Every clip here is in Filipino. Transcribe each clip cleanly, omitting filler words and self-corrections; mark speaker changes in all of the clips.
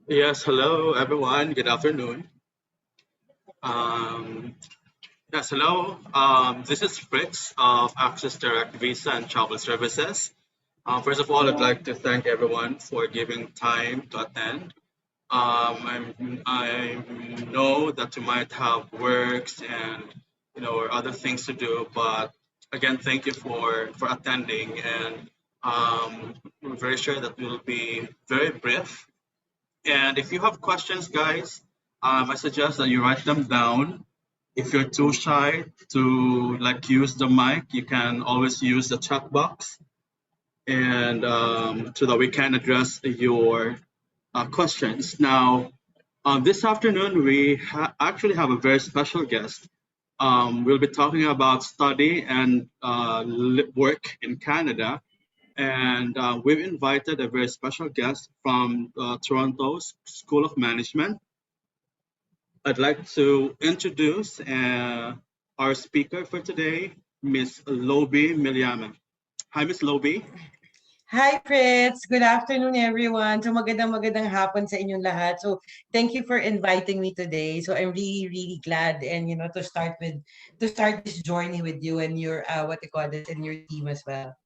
Speaker 1: Yes, hello everyone. Good afternoon. Um, yes, hello. This is Fritz of Access Direct Visa and Travel Services. First of all, I'd like to thank everyone for giving time to attend. I know that you might have works and or other things to do, but again, thank you for attending. And we're very sure that we'll be very brief. And if you have questions, guys, I suggest that you write them down. If you're too shy to use the mic, you can always use the chat box, and so that we can address your questions. Now, this afternoon we actually have a very special guest. We'll be talking about study and work in Canada, and we've invited a very special guest from Toronto's School of Management. I'd like to introduce our speaker for today, Miss Lobi Milyama. Hi, Miss Lobi.
Speaker 2: Hi, Fritz. Good afternoon, everyone. So magandang hapon sa inyong lahat. So thank you for inviting me today. So I'm really glad and to start this journey with you and your and your team as well.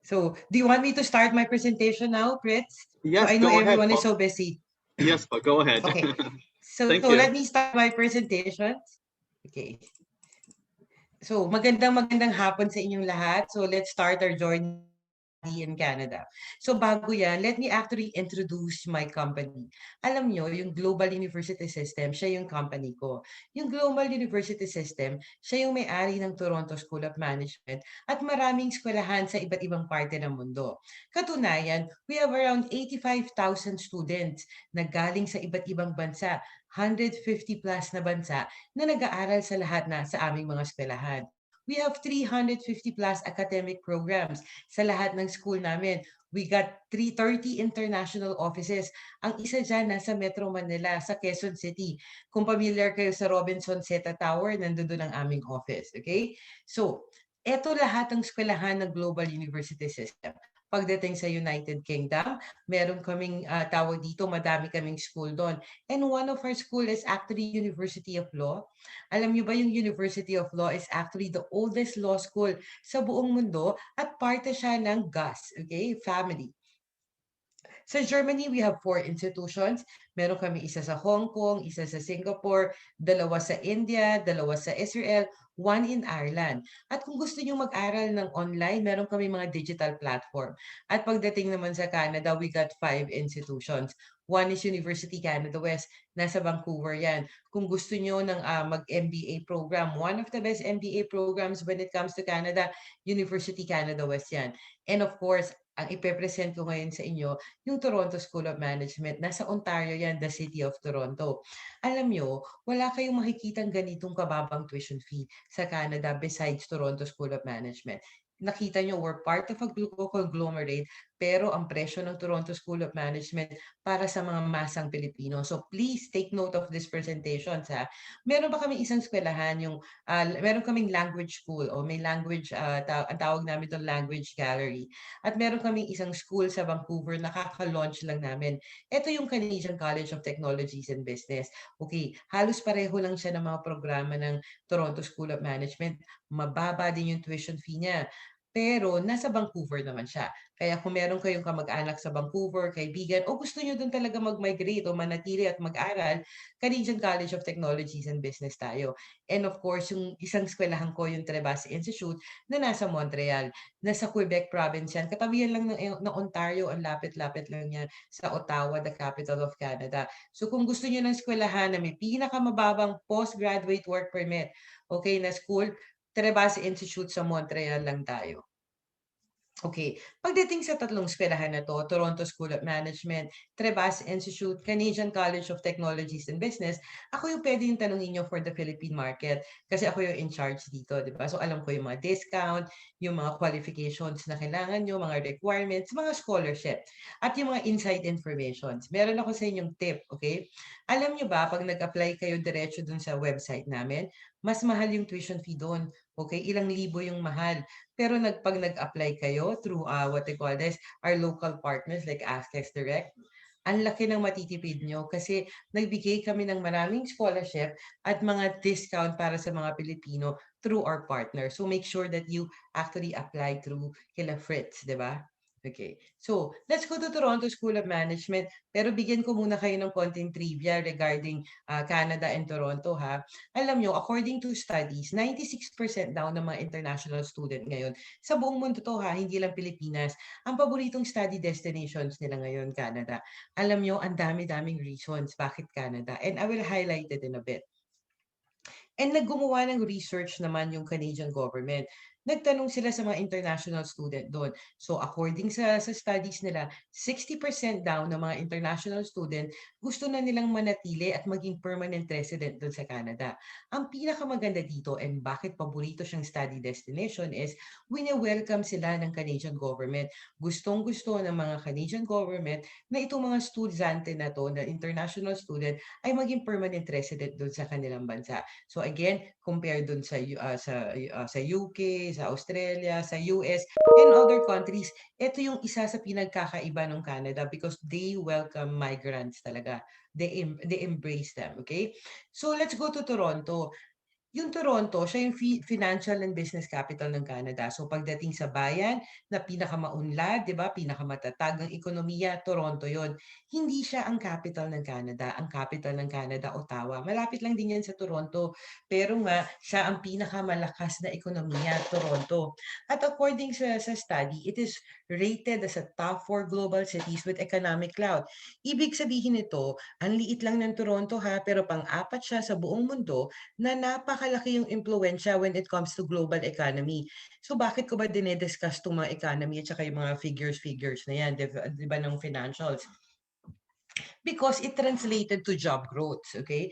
Speaker 2: So do you want me to start my presentation now, Fritz? So
Speaker 1: Yes,
Speaker 2: I know
Speaker 1: go ahead,
Speaker 2: everyone is
Speaker 1: Po.
Speaker 2: so busy.
Speaker 1: Yes, Po, go ahead.
Speaker 2: Okay. So
Speaker 1: Thank
Speaker 2: let
Speaker 1: you.
Speaker 2: me start my presentation. Okay. So magandang hapon sa inyong lahat. So let's start our journey in Canada. So bago yan, let me actually introduce my company. Alam nyo, yung Global University System, siya yung company ko. Yung Global University System, siya yung may-ari ng Toronto School of Management at maraming eskwelahan sa iba't ibang parte ng mundo. Katunayan, we have around 85,000 students na galing sa iba't ibang bansa, 150 plus na bansa na nag-aaral sa lahat na sa aming mga eskwelahan. We have 350 plus academic programs sa lahat ng school namin. We got 330 international offices. Ang isa dyan nasa Metro Manila, sa Quezon City. Kung familiar kayo sa Robinson Zeta Tower, nandun ang aming office. Okay? So, eto lahat ng eskwelahan ng Global University System. Pagdating sa United Kingdom, meron kaming tawag dito, madami kaming school doon. And one of our school is actually University of Law. Alam niyo ba yung University of Law is actually the oldest law school sa buong mundo at parte siya ng GUS, okay, family. Sa Germany, we have 4 institutions. Meron kami isa sa Hong Kong, isa sa Singapore, dalawa sa India, dalawa sa Israel, 1 in Ireland. At kung gusto niyo mag-aral ng online, meron kami mga digital platform. At pagdating naman sa Canada, we got 5 institutions. One is University Canada West, nasa Vancouver yan. Kung gusto niyo ng mag-MBA program, one of the best MBA programs when it comes to Canada, University Canada West yan. And of course, ang ipepresent ko ngayon sa inyo, yung Toronto School of Management. Nasa Ontario yan, the City of Toronto. Alam nyo, wala kayong makikitang ganitong kababang tuition fee sa Canada besides Toronto School of Management. Nakita nyo, we're part of a conglomerate, pero ang presyo ng Toronto School of Management para sa mga masang Pilipino. So please take note of this presentation. Meron ba kami isang eskwelahan, meron kaming language school o may language, ang tawag namin itong language gallery. At meron kaming isang school sa Vancouver na kaka-launch lang namin. Ito yung Canadian College of Technologies and Business. Okay, halos pareho lang siya ng mga programa ng Toronto School of Management. Mababa din yung tuition fee niya. Pero nasa Vancouver naman siya. Kaya kung meron kayong kamag-anak sa Vancouver, kaibigan, o gusto nyo doon talaga mag-migrate o manatili at mag-aral, Canadian College of Technologies and Business tayo. And of course, yung isang eskwelahan ko, yung Trebas Institute, na nasa Montreal. Nasa Quebec province yan. Katabihan lang ng Ontario, ang lapit-lapit lang niya sa Ottawa, the capital of Canada. So kung gusto niyo ng eskwelahan na may pinakamababang postgraduate work permit, okay, na school, Trebas Institute sa Montreal lang tayo. Okay, pagdating sa tatlong eskwelahan na to, Toronto School of Management, Trebas Institute, Canadian College of Technologies and Business, ako yung pwede yung tanongin nyo for the Philippine market kasi ako yung in charge dito, di ba? So alam ko yung mga discount, yung mga qualifications na kailangan nyo, mga requirements, mga scholarship, at yung mga inside informations. Meron ako sa inyong tip, okay? Alam nyo ba, pag nag-apply kayo diretso dun sa website namin, mas mahal yung tuition fee doon. Okay, ilang libo yung mahal. Pero pag nag-apply kayo through what they call this, our local partners like Access Direct, ang laki ng matitipid nyo kasi nagbigay kami ng maraming scholarship at mga discount para sa mga Pilipino through our partner. So make sure that you actually apply through Kila Fritz, di ba? Okay. So, let's go to Toronto School of Management. Pero bigyan ko muna kayo ng konting trivia regarding Canada and Toronto, ha? Alam nyo, according to studies, 96% daw ng mga international student ngayon sa buong mundo to, ha? Hindi lang Pilipinas. Ang paboritong study destinations nila ngayon, Canada. Alam nyo, ang dami-daming reasons bakit Canada. And I will highlight it in a bit. And naggumawa ng research naman yung Canadian government. Nagtanong sila sa mga international student doon. So according sa studies nila, 60% daw ng mga international student gusto na nilang manatili at maging permanent resident doon sa Canada. Ang pinakamaganda dito and bakit paborito siyang study destination is wini-welcome sila ng Canadian government. Gustong-gusto ng mga Canadian government na itong mga estudyante na to, na international student, ay maging permanent resident doon sa kanilang bansa. So again, compare dun sa UK, sa Australia, sa US, and other countries, ito yung isa sa pinagkakaiba ng Canada because they welcome migrants talaga. They embrace them, okay? So let's go to Toronto. Yung Toronto, siya yung financial and business capital ng Canada. So pagdating sa bayan na pinakamaunlad, 'di ba, pinakamatatag ng ekonomiya, Toronto 'yon. Hindi siya ang capital ng Canada. Ang capital ng Canada, Ottawa. Malapit lang din 'yan sa Toronto. Pero nga, siya ang pinakamalakas na ekonomiya, Toronto. At according sa study, it is rated as a top 4 global cities with economic clout. Ibig sabihin nito, ang liit lang ng Toronto, ha, pero pang-apat siya sa buong mundo na napakalaki yung impluwensya when it comes to global economy. So bakit ko ba dinediscuss itong mga economy at saka yung mga figures na yan, di ba, ng financials? Because it translated to job growth, okay?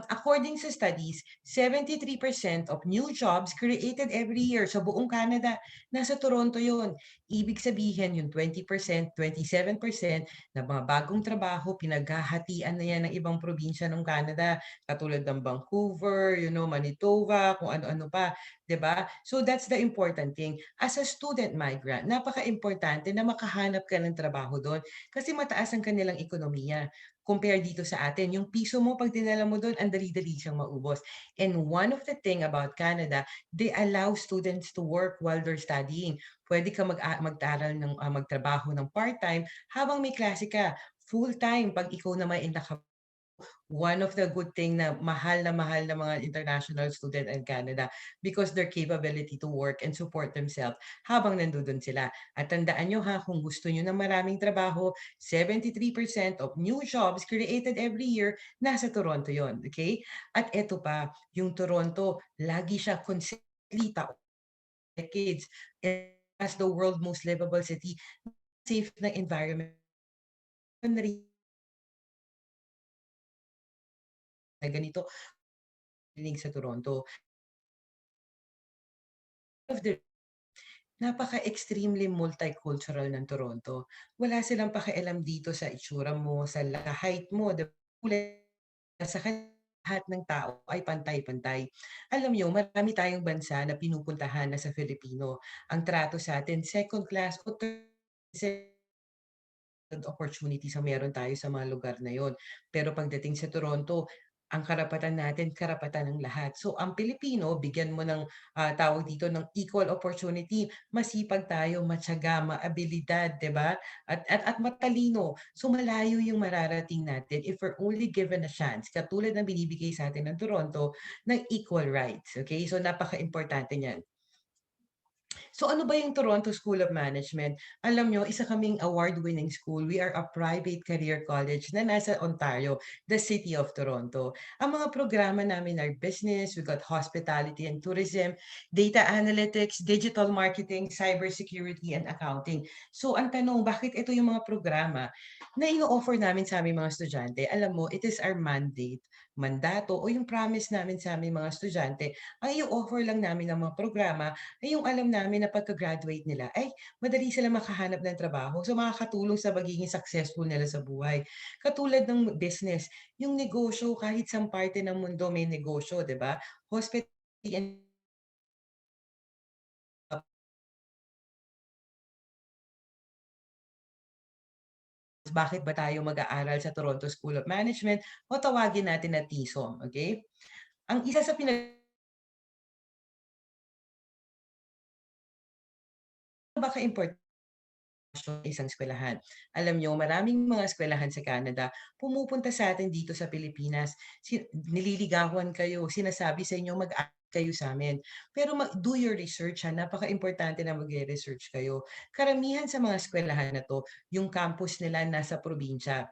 Speaker 2: According sa studies, 73% of new jobs created every year sa buong Canada, nasa Toronto yon. Ibig sabihin, yung 20%, 27% na mga bagong trabaho, pinaghahatian na yan ng ibang probinsya ng Canada, katulad ng Vancouver, Manitoba, kung ano-ano pa, 'di ba? So that's the important thing. As a student migrant, napaka-importante na makahanap ka ng trabaho doon kasi mataas ang kanilang ekonomiya. Compare dito sa atin, yung piso mo pag dinala mo doon, ang dali-dali siyang maubos. And one of the thing about Canada, they allow students to work while they're studying. Pwede ka mag-aral magtrabaho ng part-time habang may klase ka. Full-time pag ikaw naman ay one of the good thing na mahal na mga international student in Canada because their capability to work and support themselves habang nandoon sila. At tandaan nyo, ha, kung gusto nyo ng maraming trabaho, 73% of new jobs created every year nasa Toronto yon, okay? At eto pa, yung Toronto, lagi siya consistently decades as the world most livable city, safe na environment na ganito sa Toronto. Of the napaka-extremely multicultural ng Toronto. Wala silang pakialam dito sa itsura mo, sa height mo, sa lahat ng tao ay pantay-pantay. Alam niyo, marami tayong bansa na pinupuntahan na sa Filipino. Ang trato sa atin, second class o opportunities ang meron tayo sa mga lugar na yon. Pero pagdating sa Toronto, ang karapatan natin, karapatan ng lahat. So ang Pilipino, bigyan mo ng tawag dito ng equal opportunity. Masipag tayo, matyaga, maabilidad, 'di ba? At matalino. So malayo yung mararating natin if we're only given a chance. Katulad ng binibigay sa atin ng Toronto ng equal rights. Okay? So napaka-importante niyan. So ano ba yung Toronto School of Management? Alam nyo, isa kaming award-winning school. We are a private career college na nasa Ontario, the city of Toronto. Ang mga programa namin are business, we got hospitality and tourism, data analytics, digital marketing, cybersecurity, and accounting. So ang tanong, bakit ito yung mga programa na ino-offer namin sa aming mga estudyante? Alam mo, it is our mandato o yung promise namin sa aming mga estudyante. Ang i-offer lang namin ng mga programa ay yung alam namin na pagka-graduate nila, ay madali sila makahanap ng trabaho. So makakatulong sa magiging successful nila sa buhay. Katulad ng business, yung negosyo, kahit sa parte ng mundo may negosyo, di ba? Hospitality and bakit ba tayo mag-aaral sa Toronto School of Management o tawagin natin na TSOM, okay? Ang isa sa pinaka-importante isang eskwelahan. Alam nyo, maraming mga eskwelahan sa Canada pumupunta sa atin dito sa Pilipinas. Nililigawan kayo, sinasabi sa inyo mag kayo sa amin. Pero do your research ha, napaka-importante na mag-research kayo. Karamihan sa mga eskwelahan na to, yung campus nila nasa probinsya.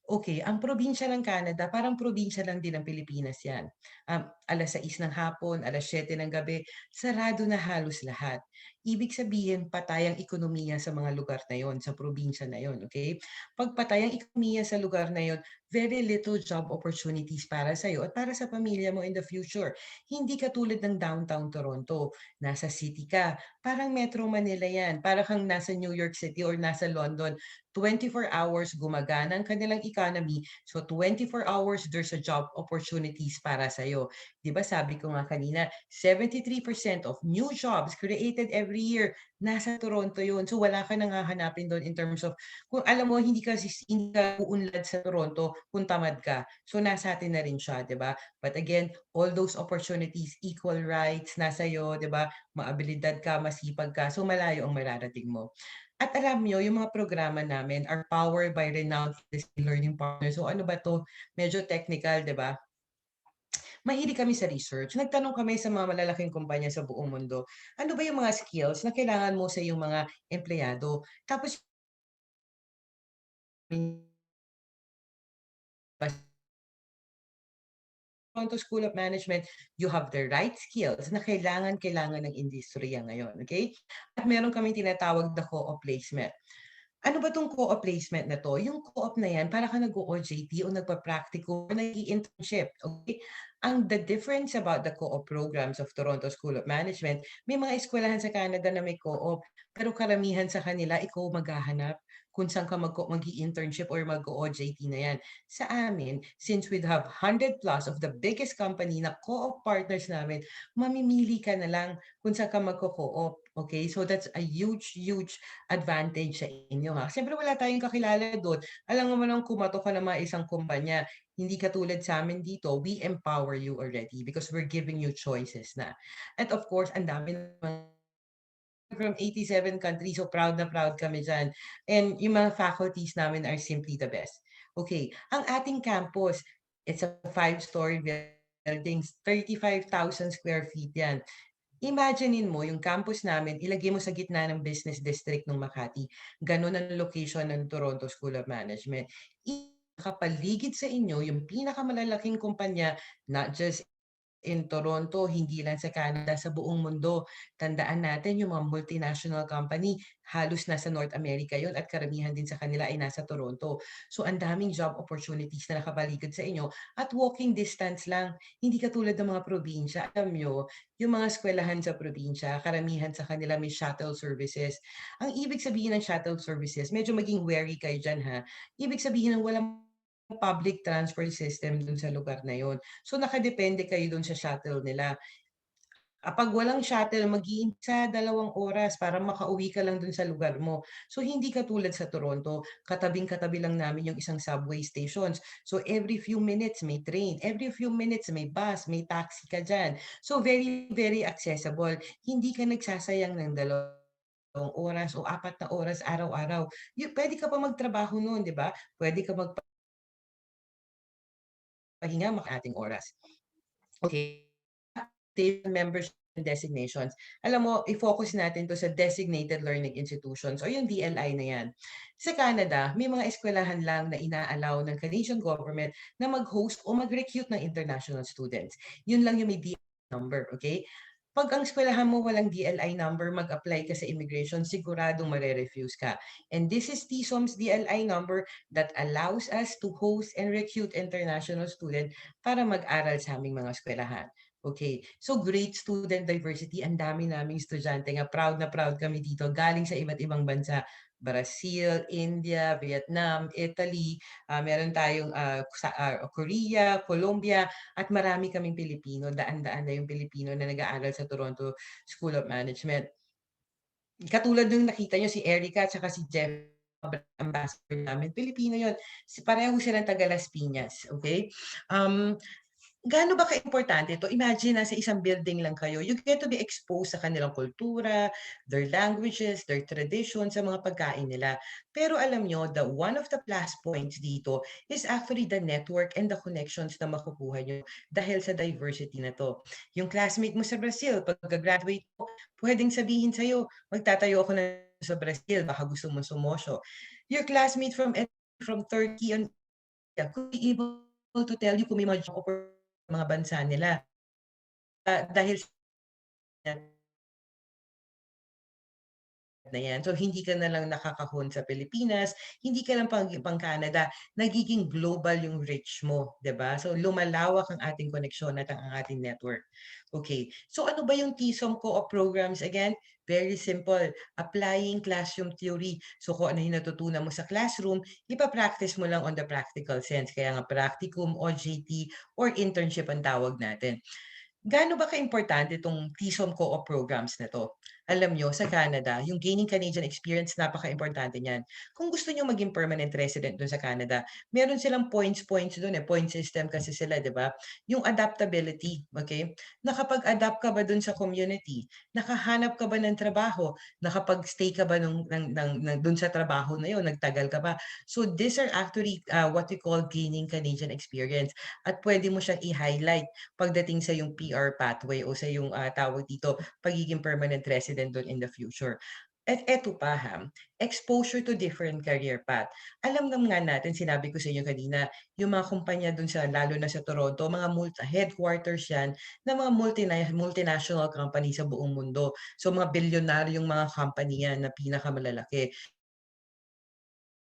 Speaker 2: Okay, ang probinsya ng Canada, parang probinsya lang din ng Pilipinas yan. 6:00 ng hapon, 7:00 ng gabi, sarado na halos lahat. Ibig sabihin, patay ang ekonomiya sa mga lugar na yon, sa probinsya na yon, okay? Pag patay ang ekonomiya sa lugar na yon, very little job opportunities para sa'yo at para sa pamilya mo in the future. Hindi katulad ng downtown Toronto. Nasa city ka, parang Metro Manila yan. Parang kang nasa New York City or nasa London. 24 hours gumagana ang kanilang economy. So 24 hours there's a job opportunities para sa iyo. 'Di ba sabi ko nga kanina, 73% of new jobs created every year nasa Toronto 'yon. So wala ka nang hahanapin doon in terms of kung alam mo hindi ka uunlad sa Toronto kung tamad ka. So nasa atin na rin siya, 'di ba? But again, all those opportunities, equal rights nasa iyo, 'di ba? Maabilidad ka, masipag ka, so malayo ang mararating mo. At alam niyo, yung mga programa namin are powered by renowned industry learning partners. So ano ba to? Medyo technical, di ba? Mahilig kami sa research. Nagtanong kami sa mga malalaking kumpanya sa buong mundo. Ano ba yung mga skills na kailangan mo sa iyong mga empleyado? Tapos Toronto School of Management, you have the right skills na kailangan ng industriya ngayon. Okay? At meron kami tinatawag na co-op placement. Ano ba 'tong co-op placement na 'to? Yung co-op na 'yan para ka nag-o-OJT o nagpa-practical o nag-i-internship, okey? The difference about the co-op programs of Toronto School of Management, may mga eskuwelahan sa Canada na may co-op, pero karamihan sa kanila ikaw maghahanap kung saan ka mag-i-internship or mag-o-OJT na 'yan. Sa amin, since we have 100 plus of the biggest company na co-op partners namin, mamimili ka na lang kung saan ka magko-co-op, okey? So that's a huge, huge advantage sa inyo ha. Siyempre wala tayong kakilala do'n. Alam mo namang kumatok ka ng mga isang kumpanya, hindi katulad sa amin dito, we empower you already because we're giving you choices na. And of course, ang dami namang from 87 countries, so proud na proud kami diyan. And yung mga faculties namin are simply the best. Okay, ang ating campus, it's a 5-story building, 35,000 square feet yan. Imaginein mo yung campus namin, ilagay mo sa gitna ng business district ng Makati. Gano'n ang location ng Toronto School of Management. Nakapaligid sa inyo yung pinakamalalaking kumpanya, not just in Toronto, hindi lang sa Canada, sa buong mundo. Tandaan natin yung mga multinational company, halos nasa North America yon at karamihan din sa kanila ay nasa Toronto. So ang daming job opportunities na nakapaligid sa inyo at walking distance lang. Hindi katulad ng mga probinsya. Alam nyo, yung mga eskwelahan sa probinsya, karamihan sa kanila may shuttle services. Ang ibig sabihin ng shuttle services, medyo maging wary kayo dyan ha. Ibig sabihin ng walang public transport system dun sa lugar na yon. So nakadepende kayo dun sa shuttle nila. Kapag walang shuttle, mag-iisa 2 oras para makauwi ka lang dun sa lugar mo. So hindi katulad sa Toronto, katabing-katabi lang namin yung isang subway stations. So every few minutes may train, every few minutes may bus, may taxi ka dyan. So very, very accessible. Hindi ka nagsasayang ng 2 oras o 4 na oras araw-araw. Pwede ka pa magtrabaho noon, di ba? Pwede ka magpahinga ating oras. Okay. Membership and designations. Alam mo, i-focus natin to sa designated learning institutions o yung DLI na yan. Sa Canada, may mga eskwelahan lang na inaalaw ng Canadian government na mag-host o mag-recruit ng international students. Yun lang yung may DLI number, okay? Pag ang eskwelahan mo walang DLI number, mag-apply ka sa immigration, siguradong mare-refuse ka. And this is TSOM's DLI number that allows us to host and recruit international student para mag-aral sa aming mga eskwelahan. Okay, so great student diversity. Ang dami naming estudyante nga proud na proud kami dito galing sa iba't ibang bansa. Brazil, India, Vietnam, Italy, meron tayong Korea, Colombia, at marami kaming Pilipino. Daan-daan na yung Pilipino na nag-aaral sa Toronto School of Management. Katulad nung nakita nyo si Erica at saka si Jeff. ambassador namin, Pilipino yun. Pareho silang taga Las Piñas, okay? Gaano ba kaimportante ito? Imagine nasa isang building lang kayo, you get to be exposed sa kanilang kultura, their languages, their traditions, sa mga pagkain nila. Pero alam nyo, one of the plus points dito is actually the network and the connections na makukuha nyo dahil sa diversity na to. Yung classmate mo sa Brazil, pag-graduate mo, pwedeng sabihin sa'yo, magtatayo ako na sa Brazil, baka gusto mong sumosyo. Your classmate from Turkey and could be able to tell you kung may mga job opportunities mga bansa nila. Dahil na yan. So, hindi ka na lang nakakahon sa Pilipinas, hindi ka lang pang Canada, nagiging global yung reach mo, 'di ba? So, lumalawak ang ating koneksyon at ang ating network. Okay. So, ano ba yung TESOL co-op programs again? Very simple. Applying classroom theory. So, kung ano yung natutunan mo sa classroom, ipapractice mo lang on the practical sense. Kaya nga practicum, OJT, or internship ang tawag natin. Gaano ba kaimportante itong TESOL co-op programs na 'to? Alam niyo sa Canada, yung gaining Canadian experience napakaimportante niyan. Kung gusto niyo maging permanent resident dun sa Canada, meron silang points dun, point system kasi sila, 'di ba? Yung adaptability, okay? Nakapag-adapt ka ba dun sa community? Nakahanap ka ba ng trabaho? Nakapag-stay ka ba dun sa trabaho na yun? Nagtagal ka ba? So these are actually what we call gaining Canadian experience at pwede mo siyang i-highlight pagdating sa yung PR pathway o sa yung tawag dito, pagiging permanent resident doon in the future. At eto pa exposure to different career path. Alam nga natin, sinabi ko sa inyo kanina, yung mga kumpanya doon sa, lalo na sa Toronto, mga headquarters yan ng mga multinational company sa buong mundo. So mga bilyonaryong mga company yan na pinakamalalaki.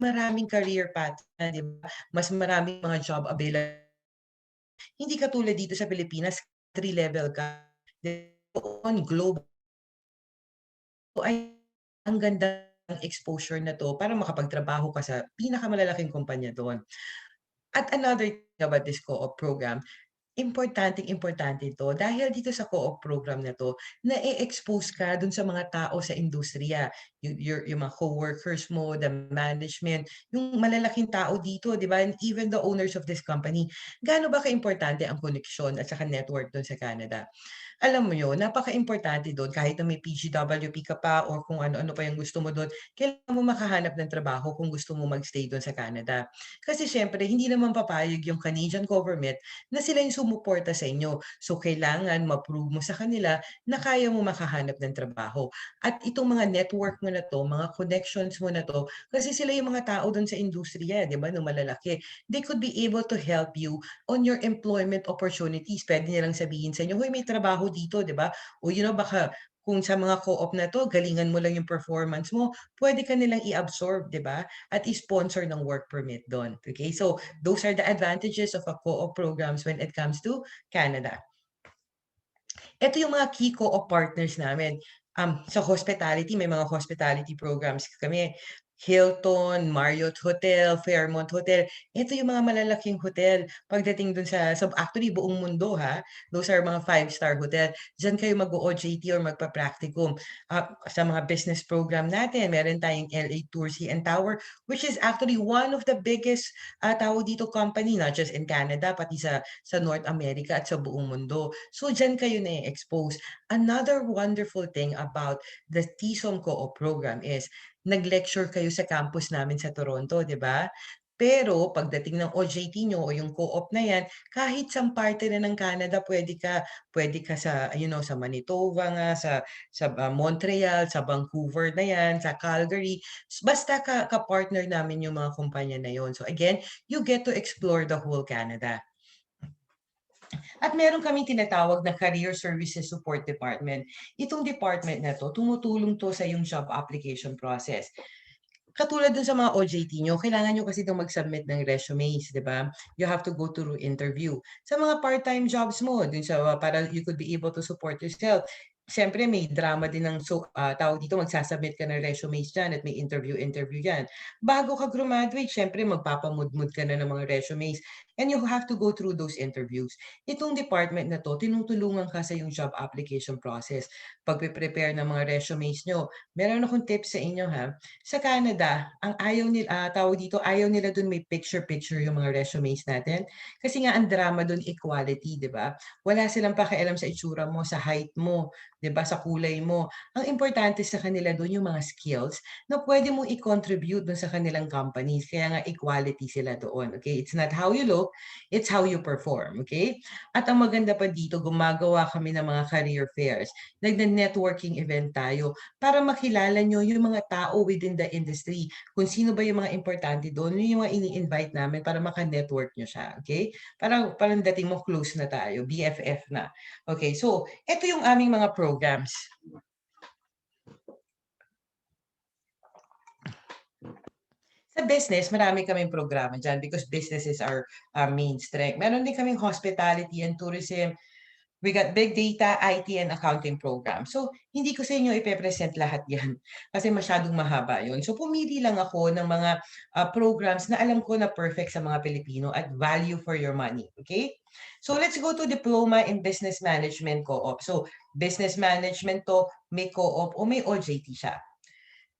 Speaker 2: Maraming career path, di ba? Mas maraming mga job available. Hindi katulad dito sa Pilipinas, 3 level ka. On globe ay ang ganda ng exposure na 'to para makapagtrabaho ka sa pinakamalalaking kumpanya doon. At another thing about this co-op program, importanteng-importante ito dahil dito sa co-op program na 'to, na-e-expose ka dun sa mga tao sa industriya, yung mga coworkers mo, the management, yung malalaking tao dito, 'di ba? And even the owners of this company. Gaano ba kaimportante ang koneksyon at saka network dun sa Canada? Alam mo yun, napakaimportante doon kahit na may PGWP ka pa or kung ano-ano pa yung gusto mo doon, kailangan mo makahanap ng trabaho kung gusto mo mag-stay doon sa Canada. Kasi siyempre, hindi naman papayag yung Canadian government na sila yung sumuporta sa inyo. So, kailangan ma-prove mo sa kanila na kaya mo makahanap ng trabaho. At itong mga network mo na to, mga connections mo na to, kasi sila yung mga tao doon sa industriya, di ba, no malalaki. They could be able to help you on your employment opportunities. Pwede nilang sabihin sa inyo, "Hoy, may trabaho dito," 'di ba? O baka kung sa mga co-op na 'to, galingan mo lang yung performance mo, pwede ka nilang i-absorb, 'di ba? At i-sponsor ng work permit do'n. Okay? So, those are the advantages of a co-op programs when it comes to Canada. Ito yung mga key co-op partners namin. Sa hospitality, may mga hospitality programs kami. Hilton, Marriott Hotel, Fairmont Hotel. Ito yung mga malalaking hotel. Pagdating dun actually buong mundo those are mga 5-star hotel. Diyan kayo mag-OJT or magpa-practicum. Sa mga business program natin, meron tayong LA Tours and Tower, which is actually one of the biggest tawag dito company, not just in Canada, pati sa North America at sa buong mundo. So diyan kayo na-expose. Another wonderful thing about the TESOL Co-op program is nag-lecture kayo sa campus namin sa Toronto, 'di ba? Pero pagdating ng OJT nyo o yung co-op na yan, kahit sa parte na ng Canada, pwede ka sa, sa Manitoba nga, sa Montreal, sa Vancouver na yan, sa Calgary. Basta ka-partner namin yung mga kumpanya na yon. So again, you get to explore the whole Canada. At meron kaming tinatawag na Career Services Support Department. Itong department na to, tumutulong to sa yung job application process. Katulad dun sa mga OJT nyo, kailangan nyo kasi itong mag-submit ng resumes, di ba? You have to go through interview. Sa mga part-time jobs mo, para you could be able to support yourself, siyempre may drama din ng tawag dito, magsasubmit ka ng resumes dyan at may interview yan. Bago ka graduate, siyempre magpapamudmud ka na ng mga resumes and you have to go through those interviews. Itong department na to, tinutulungan ka sa yung job application process. Pagpe-prepare ng mga resumes nyo, meron akong tips sa inyo ha. Sa Canada, ang ayaw nila, tawag dito, ayaw nila dun may picture-picture yung mga resumes natin. Kasi nga ang drama dun equality, di ba? Wala silang pakialam sa itsura mo, sa height mo, 'di ba, sa kulay mo. Ang importante sa kanila doon yung mga skills na pwede mong i-contribute doon sa kanilang companies. Kaya nga equality sila doon. Okay? It's not how you look, it's how you perform. Okay? At ang maganda pa dito, gumagawa kami ng mga career fairs. Nagna-networking event tayo para makilala nyo yung mga tao within the industry. Kung sino ba yung mga importante doon, yung mga ini-invite namin para maka-network nyo siya. Okay? Parang dating mo close na tayo, BFF na. Okay, so ito yung aming mga programs. Sa business, marami kaming programa dyan because business is our main strength. Meron din kaming hospitality and tourism. We got big data, IT, and accounting program. So, hindi ko sa inyo ipepresent lahat yan kasi masyadong mahaba yun. So, pumili lang ako ng mga programs na alam ko na perfect sa mga Pilipino at value for your money. Okay? So, let's go to Diploma in Business Management Co-op. So, business management to, may co-op o may OJT siya.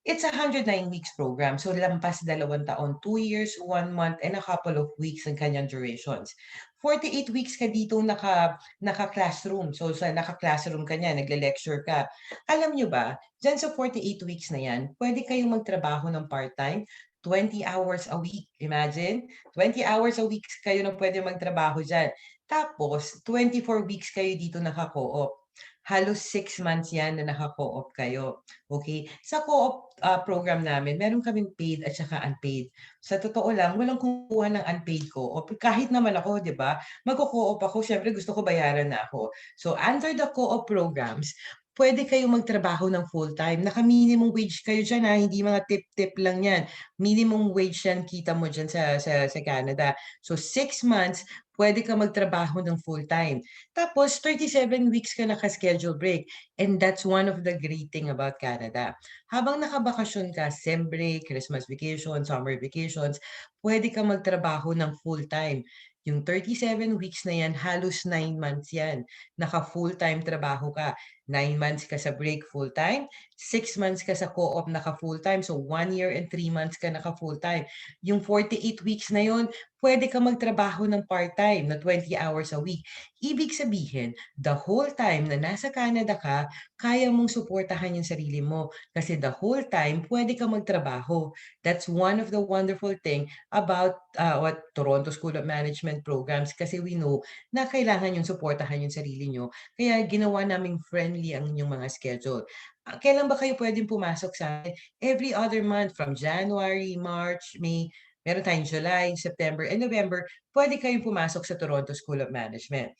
Speaker 2: It's a 109 weeks program. So lampas 2 taon, 2 years, 1 month, and a couple of weeks ang kanyang durations. 48 weeks ka dito naka-classroom. So sa naka-classroom ka niya, nagle-lecture ka. Alam nyo ba, dyan sa 48 weeks na yan, pwede kayong magtrabaho ng part-time, 20 hours a week. Imagine, 20 hours a week kayo na pwede magtrabaho dyan. Tapos, 24 weeks kayo dito naka-co-op. Halos 6 months yan na naka-co-op kayo. Okay? Sa co-op program namin, meron kaming paid at saka unpaid. Sa totoo lang, walang kumuha ng unpaid co-op. Kahit naman ako, di ba? Magko-co-op ako, syempre gusto ko bayaran na ako. So, under the co-op programs, pwede kayo magtrabaho ng full-time. Naka-minimum wage kayo dyan ha, hindi mga tip-tip lang yan. Minimum wage yan, kita mo dyan sa Canada. So, 6 months, pwede ka magtrabaho ng full-time. Tapos, 37 weeks ka naka-schedule break. And that's one of the great thing about Canada. Habang nakabakasyon ka, sem break, Christmas vacation, summer vacations, pwede ka magtrabaho ng full-time. Yung 37 weeks na yan, halos 9 months yan. Naka-full-time trabaho ka. 9 months ka sa break full-time, 6 months ka sa co-op naka-full-time, so 1 year and 3 months ka naka-full-time. Yung 48 weeks na yon, pwede ka magtrabaho ng part-time na 20 hours a week. Ibig sabihin, the whole time na nasa Canada ka, kaya mong suportahan yung sarili mo kasi the whole time pwede ka magtrabaho. That's one of the wonderful thing about what Toronto School of Management programs kasi we know na kailangan yung suportahan yung sarili nyo. Kaya ginawa naming friendly ang inyong mga schedule. Kailan ba kayo pwedeng pumasok sa akin? Every other month from January, March, May, meron tayong July, September, and November, pwede kayong pumasok sa Toronto School of Management.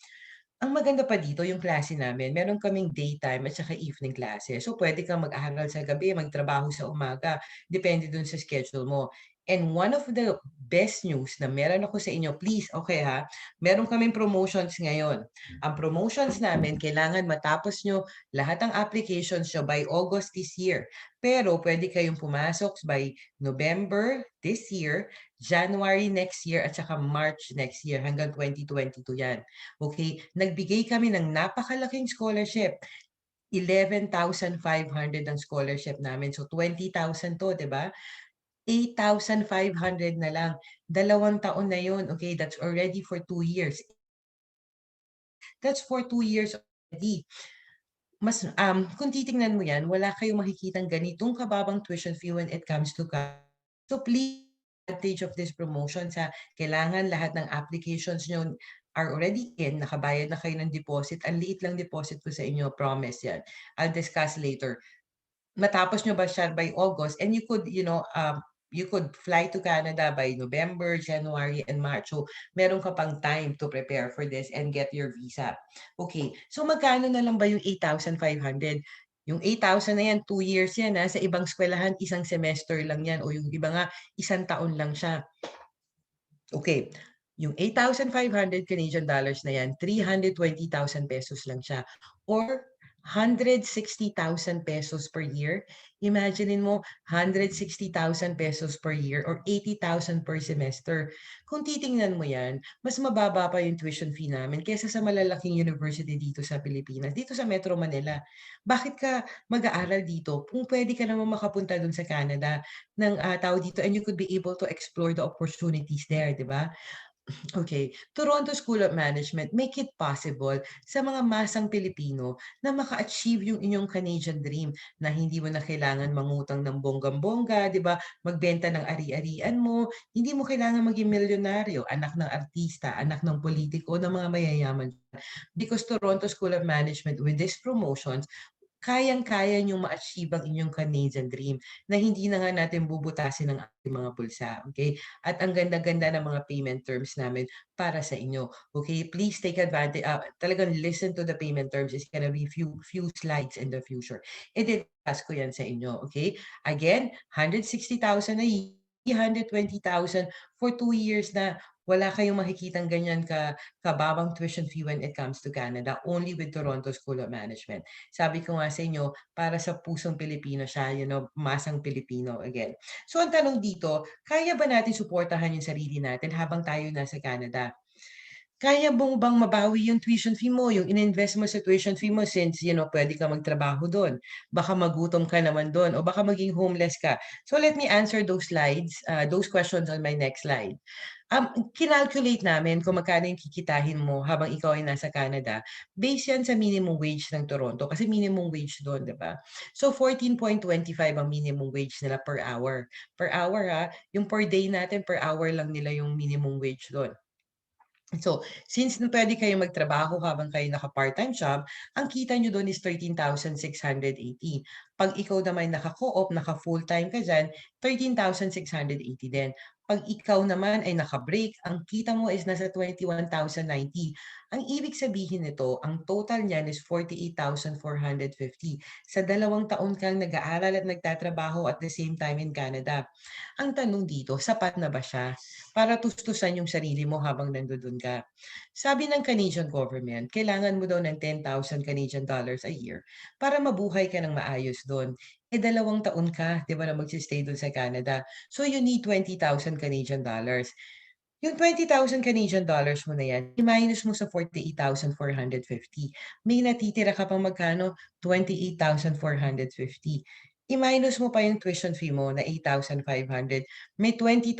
Speaker 2: Ang maganda pa dito, yung klase namin, meron kaming daytime at saka evening klase. So, pwede kang mag-aral sa gabi, magtrabaho sa umaga. Depende dun sa schedule mo. And one of the best news na meron ako sa inyo, please, okay ha, meron kaming promotions ngayon. Ang promotions namin, kailangan matapos nyo lahat ng applications nyo by August this year. Pero pwede kayong pumasok by November this year, January next year, at saka March next year, hanggang 2022 yan. Okay? Nagbigay kami ng napakalaking scholarship. 11,500 ang scholarship namin. So 20,000 to, di ba? 8,500 na lang. 2 taon na yun. Okay, that's already for 2 years. That's for 2 years already. Mas, kung titingnan mo yan, wala kayong makikitang ganitong kababang tuition fee when it comes to so please, advantage of this promotion sa kailangan lahat ng applications nyo are already in, nakabayad na kayo ng deposit. Ang liit lang deposit ko sa inyo, promise yan. I'll discuss later. Matapos nyo ba siya by August, and you could, you could fly to Canada by November, January, and March. So, meron ka pang time to prepare for this and get your visa. Okay, so magkano na lang ba yung 8,500? Yung 8,000 na yan, 2 years yan. Sa ibang eskwelahan, isang semester lang yan. O yung iba nga, 1 taon lang siya. Okay, yung 8,500 Canadian dollars na yan, 320,000 pesos lang siya. Or 160,000 pesos per year. Imaginein mo, 160,000 pesos per year or 80,000 per semester. Kung titingnan mo yan, mas mababa pa yung tuition fee namin kaysa sa malalaking university dito sa Pilipinas, dito sa Metro Manila. Bakit ka mag-aaral dito kung pwede ka naman makapunta dun sa Canada ng tao dito and you could be able to explore the opportunities there, di ba? Okay, Toronto School of Management make it possible sa mga masang Pilipino na maka-achieve yung inyong Canadian dream na hindi mo na kailangan mangutang ng bonggang-bongga, 'di ba? Magbenta ng ari-arian mo, hindi mo kailangan maging milyonaryo, anak ng artista, anak ng politiko, ng mga mayayaman. Because Toronto School of Management with these promotions kayang-kaya niyong ma-achieve ang inyong Canadian dream na hindi na nga natin bubutasin ang ating mga bulsa, okay? At ang ganda-ganda ng mga payment terms namin para sa inyo, okay? Please take advantage, talagang listen to the payment terms. It's gonna be few slides in the future. I-discuss ko yan sa inyo, okay? Again, 160,000 a year, 120,000 for 2 years na wala kayong makikitang ganyan kababang tuition fee when it comes to Canada, only with Toronto School of Management. Sabi ko nga sa inyo, para sa pusong Pilipino siya, masang Pilipino again. So ang tanong dito, kaya ba natin suportahan yung sarili natin habang tayo nasa Canada? Kaya mo bang mabawi yung tuition fee mo, yung ininvest mo sa tuition fee mo since, pwede ka magtrabaho doon. Baka magutom ka naman doon o baka maging homeless ka. So let me answer those questions on my next slide. Kinalculate namin kung magkano yung kikitahin mo habang ikaw ay nasa Canada. Based yan sa minimum wage ng Toronto kasi minimum wage doon, di ba? So 14.25 ang minimum wage nila per hour. Per hour ha, yung per day natin, per hour lang nila yung minimum wage doon. So, since pwede kayo magtrabaho habang kayo naka-part-time job, ang kita nyo doon is 13,680. Pag ikaw naman naka-co-op, naka-full-time ka dyan, 13,680 din. Pag ikaw naman ay naka-break, ang kita mo is nasa 21,090. Ang ibig sabihin nito, ang total niyan is 48,450. Sa 2 taon kang nag-aaral at nagtatrabaho at the same time in Canada. Ang tanong dito, sapat na ba siya para tustusan yung sarili mo habang nandoon ka? Sabi ng Canadian government, kailangan mo daw ng 10,000 Canadian dollars a year para mabuhay ka ng maayos doon. 2 taon ka, di ba, na magsistay doon sa Canada. So you need 20,000 Canadian dollars. Yung 20,000 Canadian dollars mo na yan, i-minus mo sa 48,450. May natitira ka pang magkano? 28,450. I-minus mo pa yung tuition fee mo na 8,500. May $20,000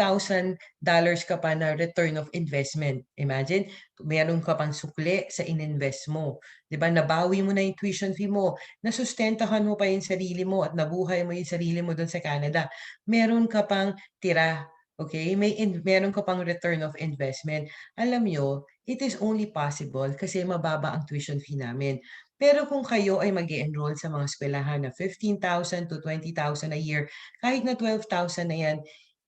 Speaker 2: ka pa na return of investment. Imagine, meron ka pang sukli sa ininvest mo. 'Di ba? Nabawi mo na yung tuition fee mo, nasustentahan mo pa yung sarili mo at nabuhay mo yung sarili mo doon sa Canada. Meron ka pang tira. Okay? Meron ka pang return of investment. Alam nyo, it is only possible kasi mababa ang tuition fee namin. Pero kung kayo ay mag-enroll sa mga eskwelahan na 15,000 to 20,000 a year, kahit na 12,000 na yan,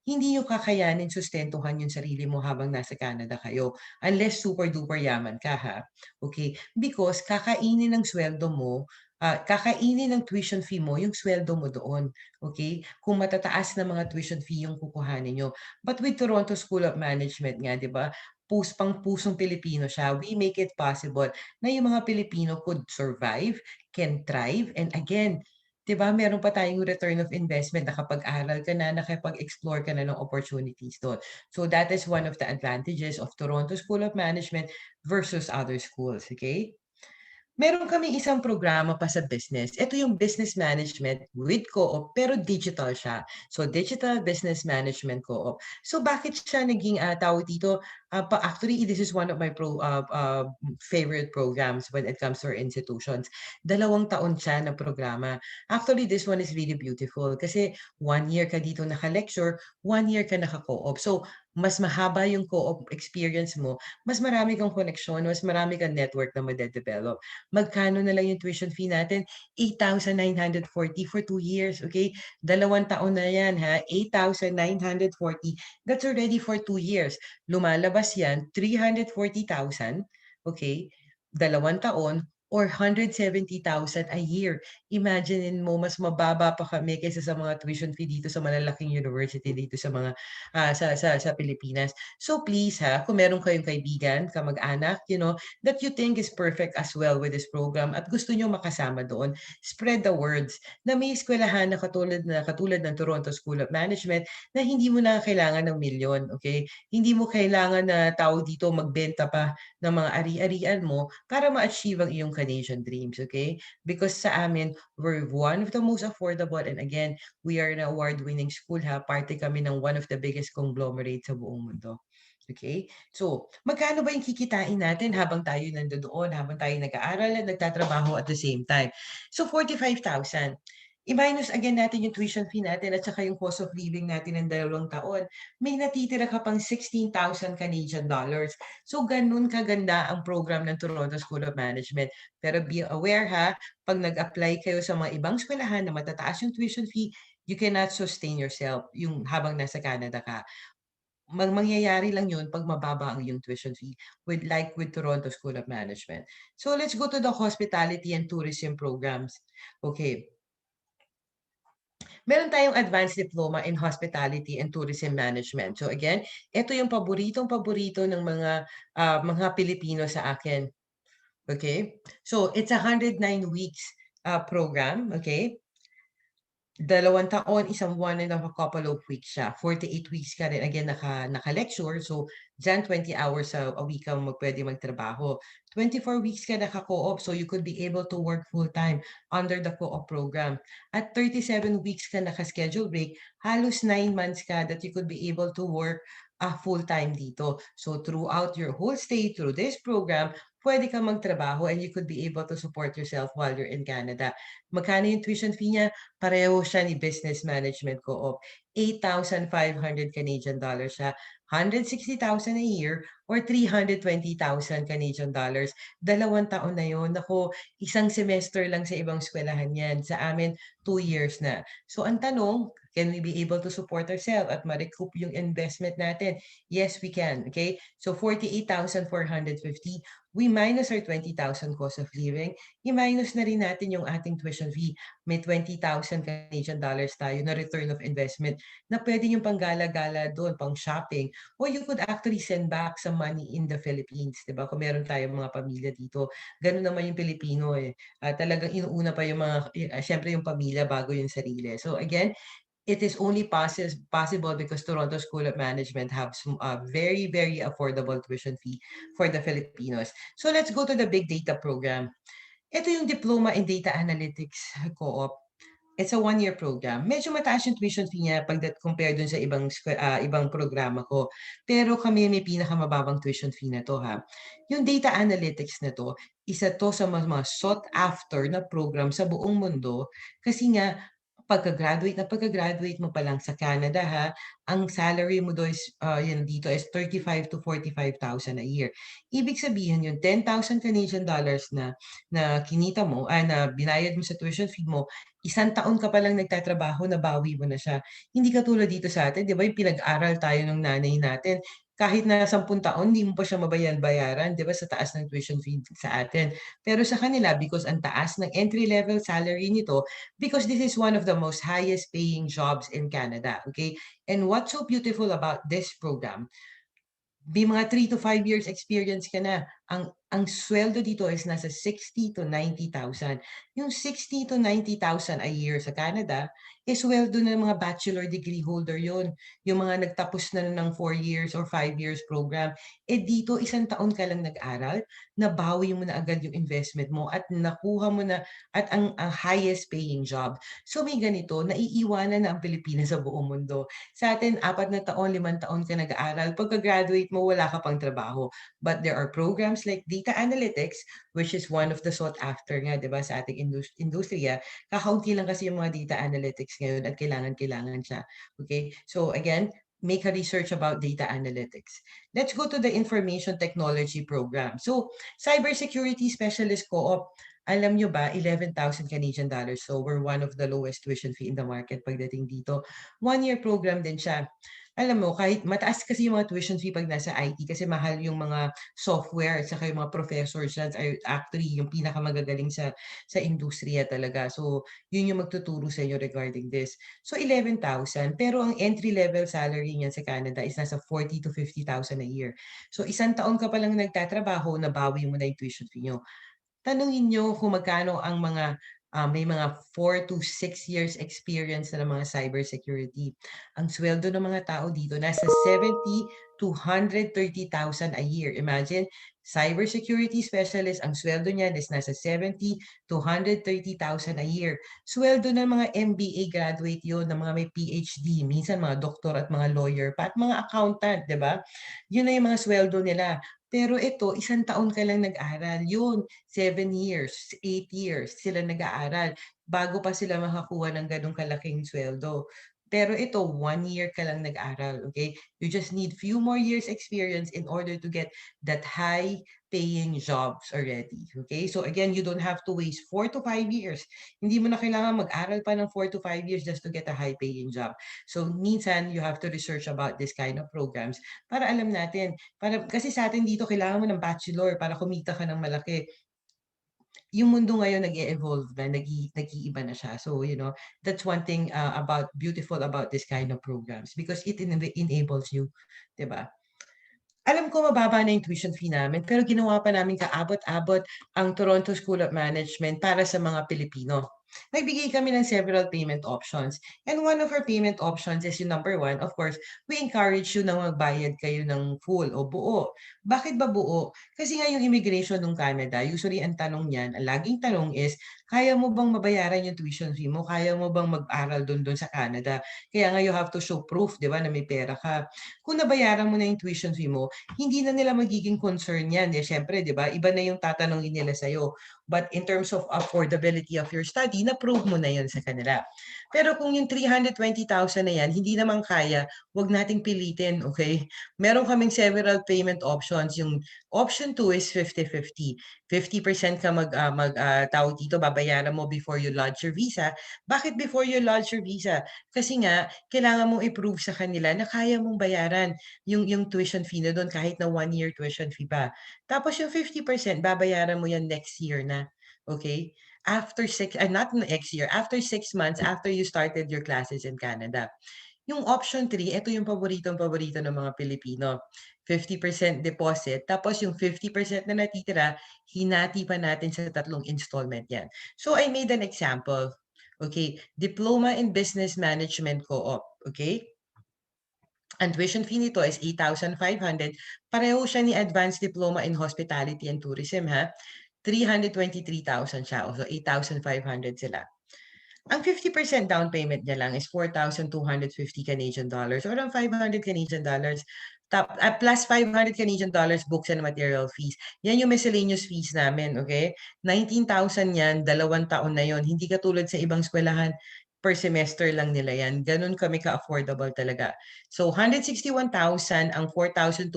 Speaker 2: hindi nyo kakayanin sustentuhan yung sarili mo habang nasa Canada kayo. Unless super duper yaman ka ha. Okay? Because kakainin ng sweldo mo, kakainin ng tuition fee mo yung sweldo mo doon. Okay? Kung matataas na mga tuition fee yung kukuhanin nyo. But with Toronto School of Management nga, di ba? Pang-pusong Pilipino siya. We make it possible na yung mga Pilipino could survive, can thrive, and again, 'di ba, meron pa tayong return of investment, nakapag-aral ka na, nakapag-explore ka na ng opportunities doon. So that is one of the advantages of Toronto School of Management versus other schools, okay? Meron kami isang programa pa sa business. Ito yung business management with co-op pero digital siya. So digital business management co-op. So bakit siya naging tawag dito? Actually, this is one of my favorite programs when it comes to our institutions. 2 taon siya na programa. Actually, this one is really beautiful kasi 1 year ka dito naka-lecture, 1 year ka naka-co-op. So mas mahaba yung co-op experience mo, mas marami kang connection, mas marami kang network na madedevelop. Magkano na lang yung tuition fee natin? 8,940 for 2 years, okay? 2 taon na yan, ha? 8,940. That's already for 2 years. Lumalabas yan, 340,000, okay? 2 taon, or 170,000 a year. Imagine mo, mas mababa pa kami kaysa sa mga tuition fee dito sa malalaking university dito sa mga sa Pilipinas. So please ha, kung meron kayong kaibigan, kamag-anak, that you think is perfect as well with this program at gusto nyo makasama doon, spread the words na may eskwelahan na katulad ng Toronto School of Management na hindi mo na kailangan ng milyon, okay? Hindi mo kailangan na tao dito magbenta pa ng mga ari-arian mo para ma-achieve ang iyong Canadian dreams, okay? Because sa amin, we're one of the most affordable and again, we are an award-winning school ha. Parte kami ng one of the biggest conglomerates sa buong mundo. Okay? So, magkano ba yung kikitain natin habang tayo nandoon, habang tayo nag-aaral at nagtatrabaho at the same time? So, 45,000. I-minus again natin yung tuition fee natin at saka yung cost of living natin ng 2 taon. May natitira ka pang 16,000 Canadian dollars. So, ganun kaganda ang program ng Toronto School of Management. Pero be aware ha, pag nag-apply kayo sa mga ibang eskwelahan na matataas yung tuition fee, you cannot sustain yourself yung habang nasa Canada ka. Mangyayari lang yun pag mababa ang iyong tuition fee with Toronto School of Management. So let's go to the hospitality and tourism programs. Okay. Meron tayong advanced diploma in hospitality and tourism management. So again, ito yung paboritong-paborito ng mga Pilipino sa akin. Okay? So it's 109 weeks program, okay? 2 taon, 1 buwan and a couple of weeks siya. 48 weeks ka rin. Again, naka-lecture. So, dyan 20 hours a week ka pwede magtrabaho. 24 weeks ka naka-co-op. So, you could be able to work full-time under the co-op program. At 37 weeks ka naka-schedule break, halos 9 months ka that you could be able to work full-time dito. So, throughout your whole stay through this program, pwede ka magtrabaho and you could be able to support yourself while you're in Canada. Magkano yung tuition fee niya? Pareho siya ni Business Management Co-op. 8,500 Canadian dollars siya. 160,000 a year or 320,000 Canadian dollars. 2 taon na yun. Naku, isang semester lang sa ibang eskwelahan yan. Sa amin, 2 years na. So ang tanong, can we be able to support ourselves at ma-recoup yung investment natin? Yes, we can. Okay? So 48,450. We minus our 20,000 cost of living. I-minus na rin natin yung ating tuition fee. May 20,000 Canadian dollars tayo na return of investment na pwede yung panggala-gala doon, pang shopping. Or you could actually send back some money in the Philippines, di ba? Kung meron tayong mga pamilya dito. Ganun naman yung Pilipino eh. Talagang inuuna pa yung syempre yung pamilya bago yung sarili. So again, it is only possible because Toronto School of Management have some very, very affordable tuition fee for the Filipinos. So let's go to the big data program. Ito yung Diploma in Data Analytics Co-op. It's a 1-year program. Medyo mataas yung tuition fee niya pag compare dun sa ibang programa ko. Pero kami may pinakamababang tuition fee na to ha. Yung data analytics na to, isa to sa mga sought after na program sa buong mundo kasi nga pagka-graduate mo pa lang sa Canada ha, ang salary mo dito is 35 to 45,000 a year. Ibig sabihin yung 10,000 Canadian dollars na kinita mo, na binayad mo sa tuition fee mo, 1 taon ka pa lang nagtatrabaho, nabawi mo na siya. Hindi katulad dito sa atin, di ba yung pinag-aral tayo ng nanay natin, kahit na 10 taon, hindi mo pa siya mabayaran, di ba, sa taas ng tuition fee sa atin. Pero sa kanila, because ang taas ng entry-level salary nito, because this is one of the most highest paying jobs in Canada, okay? And what's so beautiful about this program, mga 3 to 5 years experience ka na, ang sweldo dito is nasa 60 to 90,000. Yung 60 to 90,000 a year sa Canada is sweldo ng mga bachelor degree holder yon. Yung mga nagtapos na ng 4 years or 5 years program. Dito, 1 taon ka lang nag-aral, nabawi mo na agad yung investment mo at nakuha mo na at ang highest paying job. So may ganito, naiiwanan na ang Pilipinas sa buong mundo. Sa atin, 4 na taon, 5 taon ka nag-aaral. Pagka-graduate mo, wala ka pang trabaho. But there are programs like data analytics, which is one of the sought after nga, di ba, sa ating industriya. Kakaunti lang kasi yung mga data analytics ngayon at kailangan siya. Okay? So again, make a research about data analytics. Let's go to the information technology program. So, cybersecurity specialist co-op, alam nyo ba, 11,000 Canadian dollars. So, we're one of the lowest tuition fee in the market pagdating dito. 1-year program din siya. alam mo, kahit mataas kasi yung mga tuition fee pag nasa IT kasi mahal yung mga software at saka yung mga professors dyan are actually yung pinakamagagaling sa industriya talaga. So, yun yung magtuturo sa inyo regarding this. So, 11,000. Pero ang entry-level salary niyan sa Canada is nasa 40 to 50,000 a year. So, isang taon ka pa lang nagtatrabaho, nabawi mo na yung tuition fee nyo. Tanungin niyo kung magkano ang mga, may mga 4 to 6 years experience na ng mga cybersecurity. Ang sweldo ng mga tao dito nasa 70 to 130,000 a year. Imagine, cybersecurity specialist, ang sweldo niyan is nasa 70 to 130,000 a year. Sweldo ng mga MBA graduate yon, ng mga may PhD, minsan mga doktor at mga lawyer pa, at mga accountant, di ba? Yun na yung mga sweldo nila. Pero ito, isang taon ka lang nag-aral. Yun, 7 years, 8 years sila nag-aaral bago pa sila makakuha ng ganong kalaking sweldo. Pero ito, 1 year ka lang nag-aral, okay? You just need few more years experience in order to get that high paying jobs already, okay? So again, you don't have to waste 4 to 5 years. Hindi mo na kailangan mag-aral pa ng 4 to 5 years just to get a high paying job. So minsan, you have to research about this kind of programs para alam natin. Kasi sa atin dito, kailangan mo ng bachelor para kumita ka ng malaki. Yung mundo ngayon nag-e-evolve na, nag-iiba na siya. So, that's one thing about beautiful about this kind of programs because it enables you, 'di ba? Alam ko mababa na yung tuition fee namin, pero ginawa pa namin kaabot-abot ang Toronto School of Management para sa mga Pilipino. Nagbigay kami ng several payment options. And one of our payment options is yung number one, of course, we encourage you na magbayad kayo ng full o buo. Bakit ba buo? Kasi nga yung immigration ng Canada, usually ang tanong niyan, ang laging tanong is, kaya mo bang mabayaran yung tuition fee mo? Kaya mo bang mag-aral doon sa Canada? Kaya nga you have to show proof, di ba, na may pera ka. Kung nabayaran mo na yung tuition fee mo, hindi na nila magiging concern yan. Siyempre, di ba, iba na yung tatanungin nila sa'yo. But in terms of affordability of your study, na-prove mo na yun sa kanila. Pero kung yung 320,000 na yan, hindi naman kaya, wag nating pilitin, okay? Meron kaming several payment options. Yung option 2 is 50-50. 50% ka tawag dito, babayaran mo before you lodge your visa. Bakit before you lodge your visa? Kasi nga, kailangan mong i-prove sa kanila na kaya mong bayaran yung tuition fee na doon kahit na 1 year tuition fee pa. Tapos yung 50%, babayaran mo yan next year na. Okay? After not next year, after 6 months, after you started your classes in Canada. Yung option 3, ito yung paborito ng mga Pilipino. 50% deposit, tapos yung 50% na natitira, hinati pa natin sa 3 installment yan. So I made an example. Okay, Diploma in Business Management Co-op. Okay? Ang tuition fee nito is 8,500. Pareho siya ni Advanced Diploma in Hospitality and Tourism, ha? 323,000 siya. So, 8,500 sila. Ang 50% down payment niya lang is 4,250 Canadian dollars or around 500 Canadian dollars. Plus 500 Canadian dollars books and material fees. Yan yung miscellaneous fees namin, okay? 19,000 yan, 2 taon na yon. Hindi katulad sa ibang eskwelahan, per semester lang nila yan. Ganun kami ka-affordable talaga. So, 161,000 ang 4,250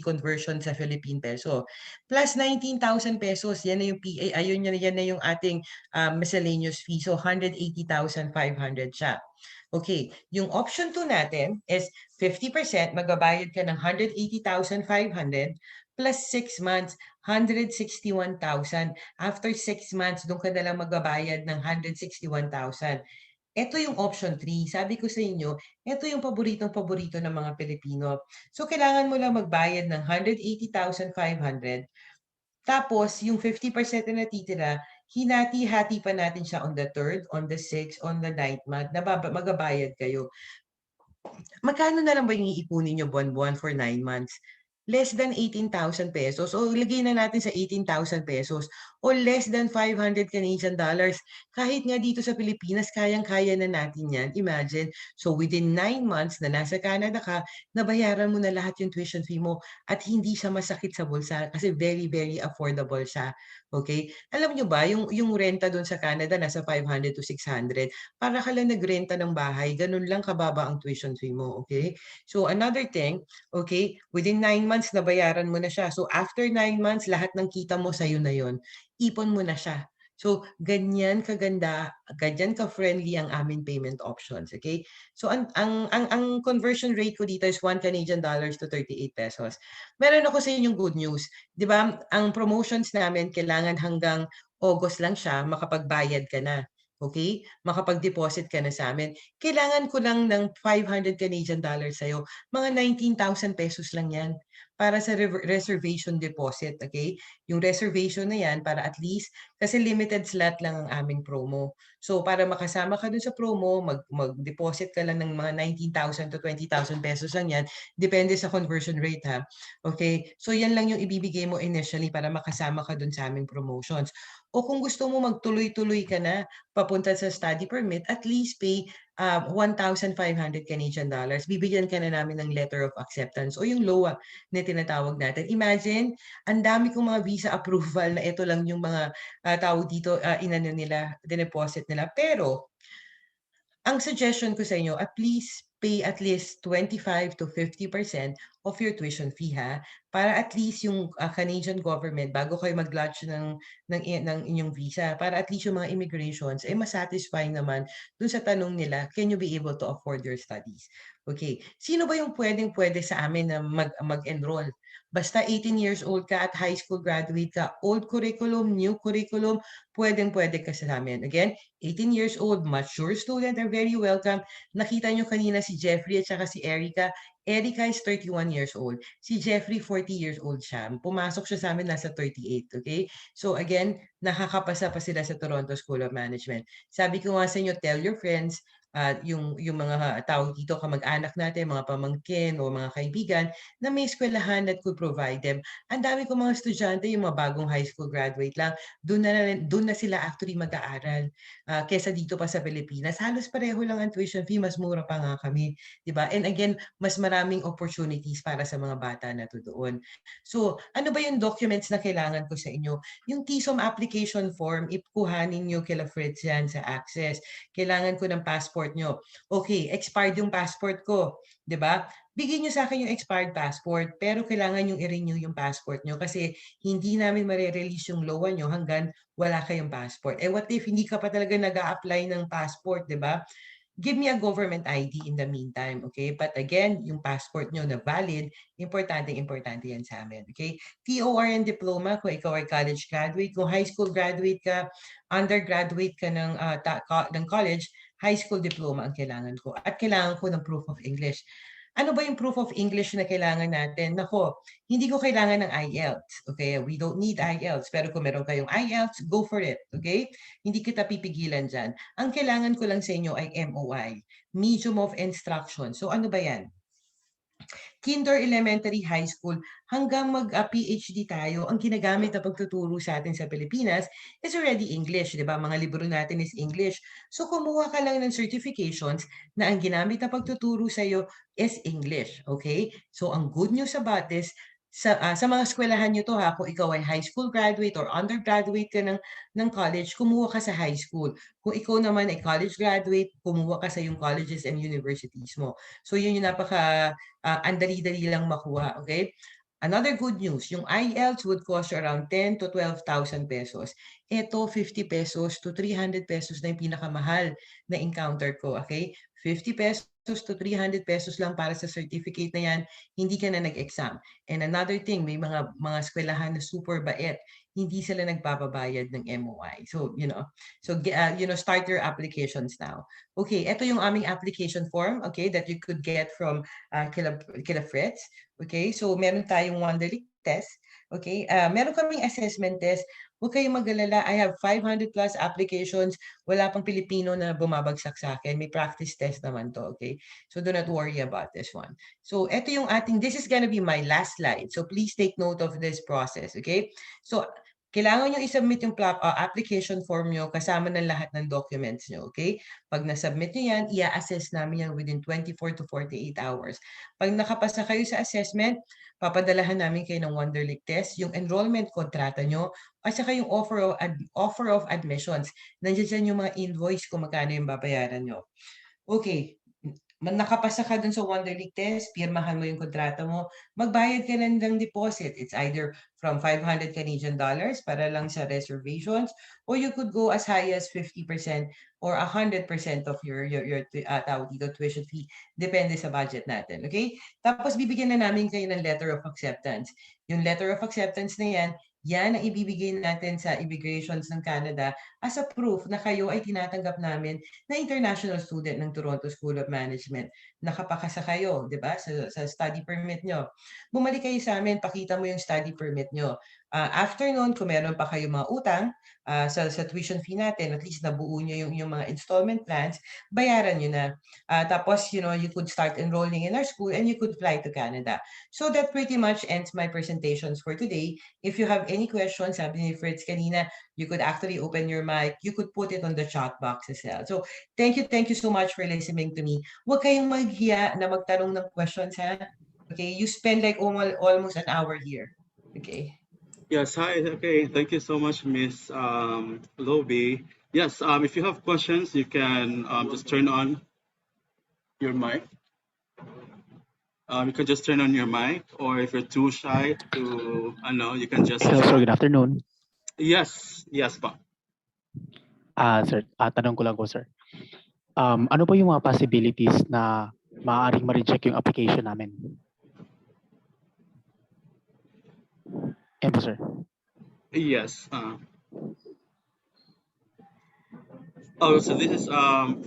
Speaker 2: conversion sa Philippine peso. Plus 19,000 pesos, yan na yung PA, yan na yung ating miscellaneous fee. So, 180,500 siya. Okay, yung option 2 natin is 50%, magbabayad ka ng 180,500 plus 6 months, 161,000. After 6 months, doon ka na lang magbabayad ng 161,000. Ito yung option 3. Sabi ko sa inyo, ito yung paboritong-paborito ng mga Pilipino. So, kailangan mo lang magbayad ng 180,500. Tapos, yung 50% na natitira, hinati-hati pa natin siya on the 3rd, on the 6th, on the 9th month, na magabayad kayo. Magkano na lang ba yung iipunin nyo buwan-buwan for 9 months? Less than 18,000 pesos. O ilagay na natin sa 18,000 pesos o less than 500 Canadian dollars. Kahit nga dito sa Pilipinas, kayang-kaya na natin yan. Imagine. So within 9 months na nasa Canada ka, nabayaran mo na lahat yung tuition fee mo at hindi siya masakit sa bulsa kasi very, very affordable siya. Okay? Alam nyo ba, yung renta doon sa Canada nasa 500 to 600. Para ka lang nagrenta ng bahay, ganun lang kababa ang tuition fee mo. Okay? So another thing, okay, within 9 months nabayaran mo na siya. So after 9 months, lahat ng kita mo sa'yo na yon. Ipon mo na siya. So, ganyan kaganda, ganyan ka-friendly ang aming payment options, okay? So, ang conversion rate ko dito is 1 Canadian dollars to 38 pesos. Meron ako sa inyong good news. Di ba, ang promotions namin, kailangan hanggang August lang siya, makapagbayad ka na. Okay? Makapag-deposit ka na sa amin. Kailangan ko lang ng 500 Canadian dollars sa'yo. Mga 19,000 pesos lang yan para sa reservation deposit, okay? Yung reservation na yan para at least, kasi limited slot lang ang aming promo. So para makasama ka dun sa promo, mag-deposit ka lang ng mga 19,000 to 20,000 pesos lang yan, depende sa conversion rate ha. Okay? So yan lang yung ibibigay mo initially para makasama ka dun sa aming promotions. O kung gusto mo magtuloy-tuloy ka na papunta sa study permit, at least pay 1,500 Canadian dollars. Bibigyan ka na namin ng letter of acceptance o yung LOA na tinatawag natin. Imagine, ang dami kong mga visa approval na ito lang yung mga tawag dito, inano nila, deposit nila. Pero, ang suggestion ko sa inyo, please pay at least 25 to 50% of your tuition fee ha, para at least yung Canadian government, bago kayo mag-lodge ng inyong visa, para at least yung mga immigrations ay masatisfying naman dun sa tanong nila, can you be able to afford your studies? Okay, sino ba yung pwedeng-pwede sa amin na mag-enroll? Basta 18 years old ka at high school graduate ka, old curriculum, new curriculum, pwedeng-pwede ka sa amin. Again, 18 years old, mature student are very welcome. Nakita nyo kanina si Jeffrey at saka si Erica. Erica is 31 years old. Si Jeffrey, 40 years old siya. Pumasok siya sa amin nasa 38, okay? So again, nakakapasa pa sila sa Toronto School of Management. Sabi ko nga sa inyo, tell your friends, yung mga tawag dito, kamag-anak natin, mga pamangkin o mga kaibigan, na may eskwelahan that could provide them. Ang dami ko mga estudyante, yung mga bagong high school graduate lang, doon na sila actually mag-aaral kesa dito pa sa Pilipinas. Halos pareho lang ang tuition fee, mas mura pa nga kami, 'di ba? And again, mas maraming opportunities para sa mga bata na to doon. So, ano ba yung documents na kailangan ko sa inyo? Yung TSOM application form, ikuhanin nyo kila Fritz yan sa Access. Kailangan ko ng passport nyo. Okay, expired yung passport ko, 'di ba? Bigyan nyo sa akin yung expired passport, pero kailangan yung i-renew yung passport nyo kasi hindi namin mare-release yung LOA nyo hanggang wala kayong passport. Eh what if hindi ka pa talaga nag-a-apply ng passport, 'di ba? Give me a government ID in the meantime, okay? But again, yung passport nyo na valid, importante yan sa amin, okay? TORN diploma, kung ikaw ay college graduate, kung high school graduate ka, undergraduate ka ng college, high school diploma ang kailangan ko. At kailangan ko ng proof of English. Ano ba yung proof of English na kailangan natin? Nako, hindi ko kailangan ng IELTS. Okay, we don't need IELTS. Pero kung meron kayong IELTS, go for it. Okay? Hindi kita pipigilan dyan. Ang kailangan ko lang sa inyo ay MOI, Medium of Instruction. So ano ba yan? Kinder, elementary, high school, hanggang mag-PhD tayo, ang ginagamit na pagtuturo sa atin sa Pilipinas is already English, di ba? Mga libro natin is English. So kumuha ka lang ng certifications na ang ginamit na pagtuturo sa iyo is English, okay? So ang good news about this, sa mga eskwelahan nyo to ha, kung ikaw ay high school graduate or undergraduate ka ng college, kumuha ka sa high school. Kung ikaw naman ay college graduate, kumuha ka sa yung colleges and universities mo. So yun yung ang dali-dali lang makuha, okay? Another good news, yung IELTS would cost you around 10 to 12,000 pesos. Ito, 50 pesos to 300 pesos na yung pinakamahal na encounter ko, okay? 50 pesos to 300 pesos lang para sa certificate na yan, hindi ka na nag-exam. And another thing, may mga eskwelahan na super bait, hindi sila nagpapabayad ng MOI. So, start your applications now. Okay, ito yung aming application form, okay, that you could get from kila Fritz. Okay, so meron tayong Wonderlic test. Okay, meron kaming assessment test. Huwag kayong mag-alala. I have 500 plus applications. Wala pang Pilipino na bumabagsak sa akin. May practice test naman to, okay? So do not worry about this one. So ito yung this is gonna be my last slide. So please take note of this process, okay? So kailangan nyo i-submit yung application form nyo kasama ng lahat ng documents nyo, okay? Pag na-submit nyo yan, i-assess namin yan within 24 to 48 hours. Pag nakapasa kayo sa assessment, papadalahan namin kayo ng Wonderlic test, yung enrollment kontrata nyo, at saka yung offer of admissions. Nandiyan dyan yung mga invoice kung magkano yung babayaran nyo. Okay, nakapasa ka dun sa Wonderlic test, pirmahan mo yung kontrata mo, magbayad ka lang ng deposit. It's either from 500 Canadian dollars para lang sa reservations, or you could go as high as 50% or 100% of your tawag dito, tuition fee. Depende sa budget natin. Okay? Tapos bibigyan na namin kayo ng letter of acceptance. Yung letter of acceptance na yan ang ibibigay natin sa immigrations ng Canada as a proof na kayo ay tinatanggap namin na international student ng Toronto School of Management. Nakapakasa kayo, di ba, sa study permit nyo. Bumalik kayo sa amin, pakita mo yung study permit nyo. After nun, kung meron pa kayo mga utang sa tuition fee natin, at least nabuo nyo yung mga installment plans, bayaran nyo na. Tapos, you could start enrolling in our school and you could fly to Canada. So that pretty much ends my presentations for today. If you have any questions, sabi ni Fritz kanina, you could actually open your mic. You could put it on the chat box as well. So thank you so much for listening to me. Huwag kayong maghiya na magtanong ng questions, ha? Okay, you spend like almost an hour here. Okay.
Speaker 1: Yes, hi. Okay, thank you so much, Miss Lobi. Yes, if you have questions, you can just turn on your mic. You can just turn on your mic, or if you're too shy to, I know, you can just
Speaker 3: Hello, sir.
Speaker 1: chat.
Speaker 3: Good afternoon.
Speaker 1: Yes, pa.
Speaker 3: Sir, tanong ko lang po, sir. Ano po yung mga possibilities na maaaring ma-reject yung application namin? Yan po, sir.
Speaker 1: Yes. Oh, so this is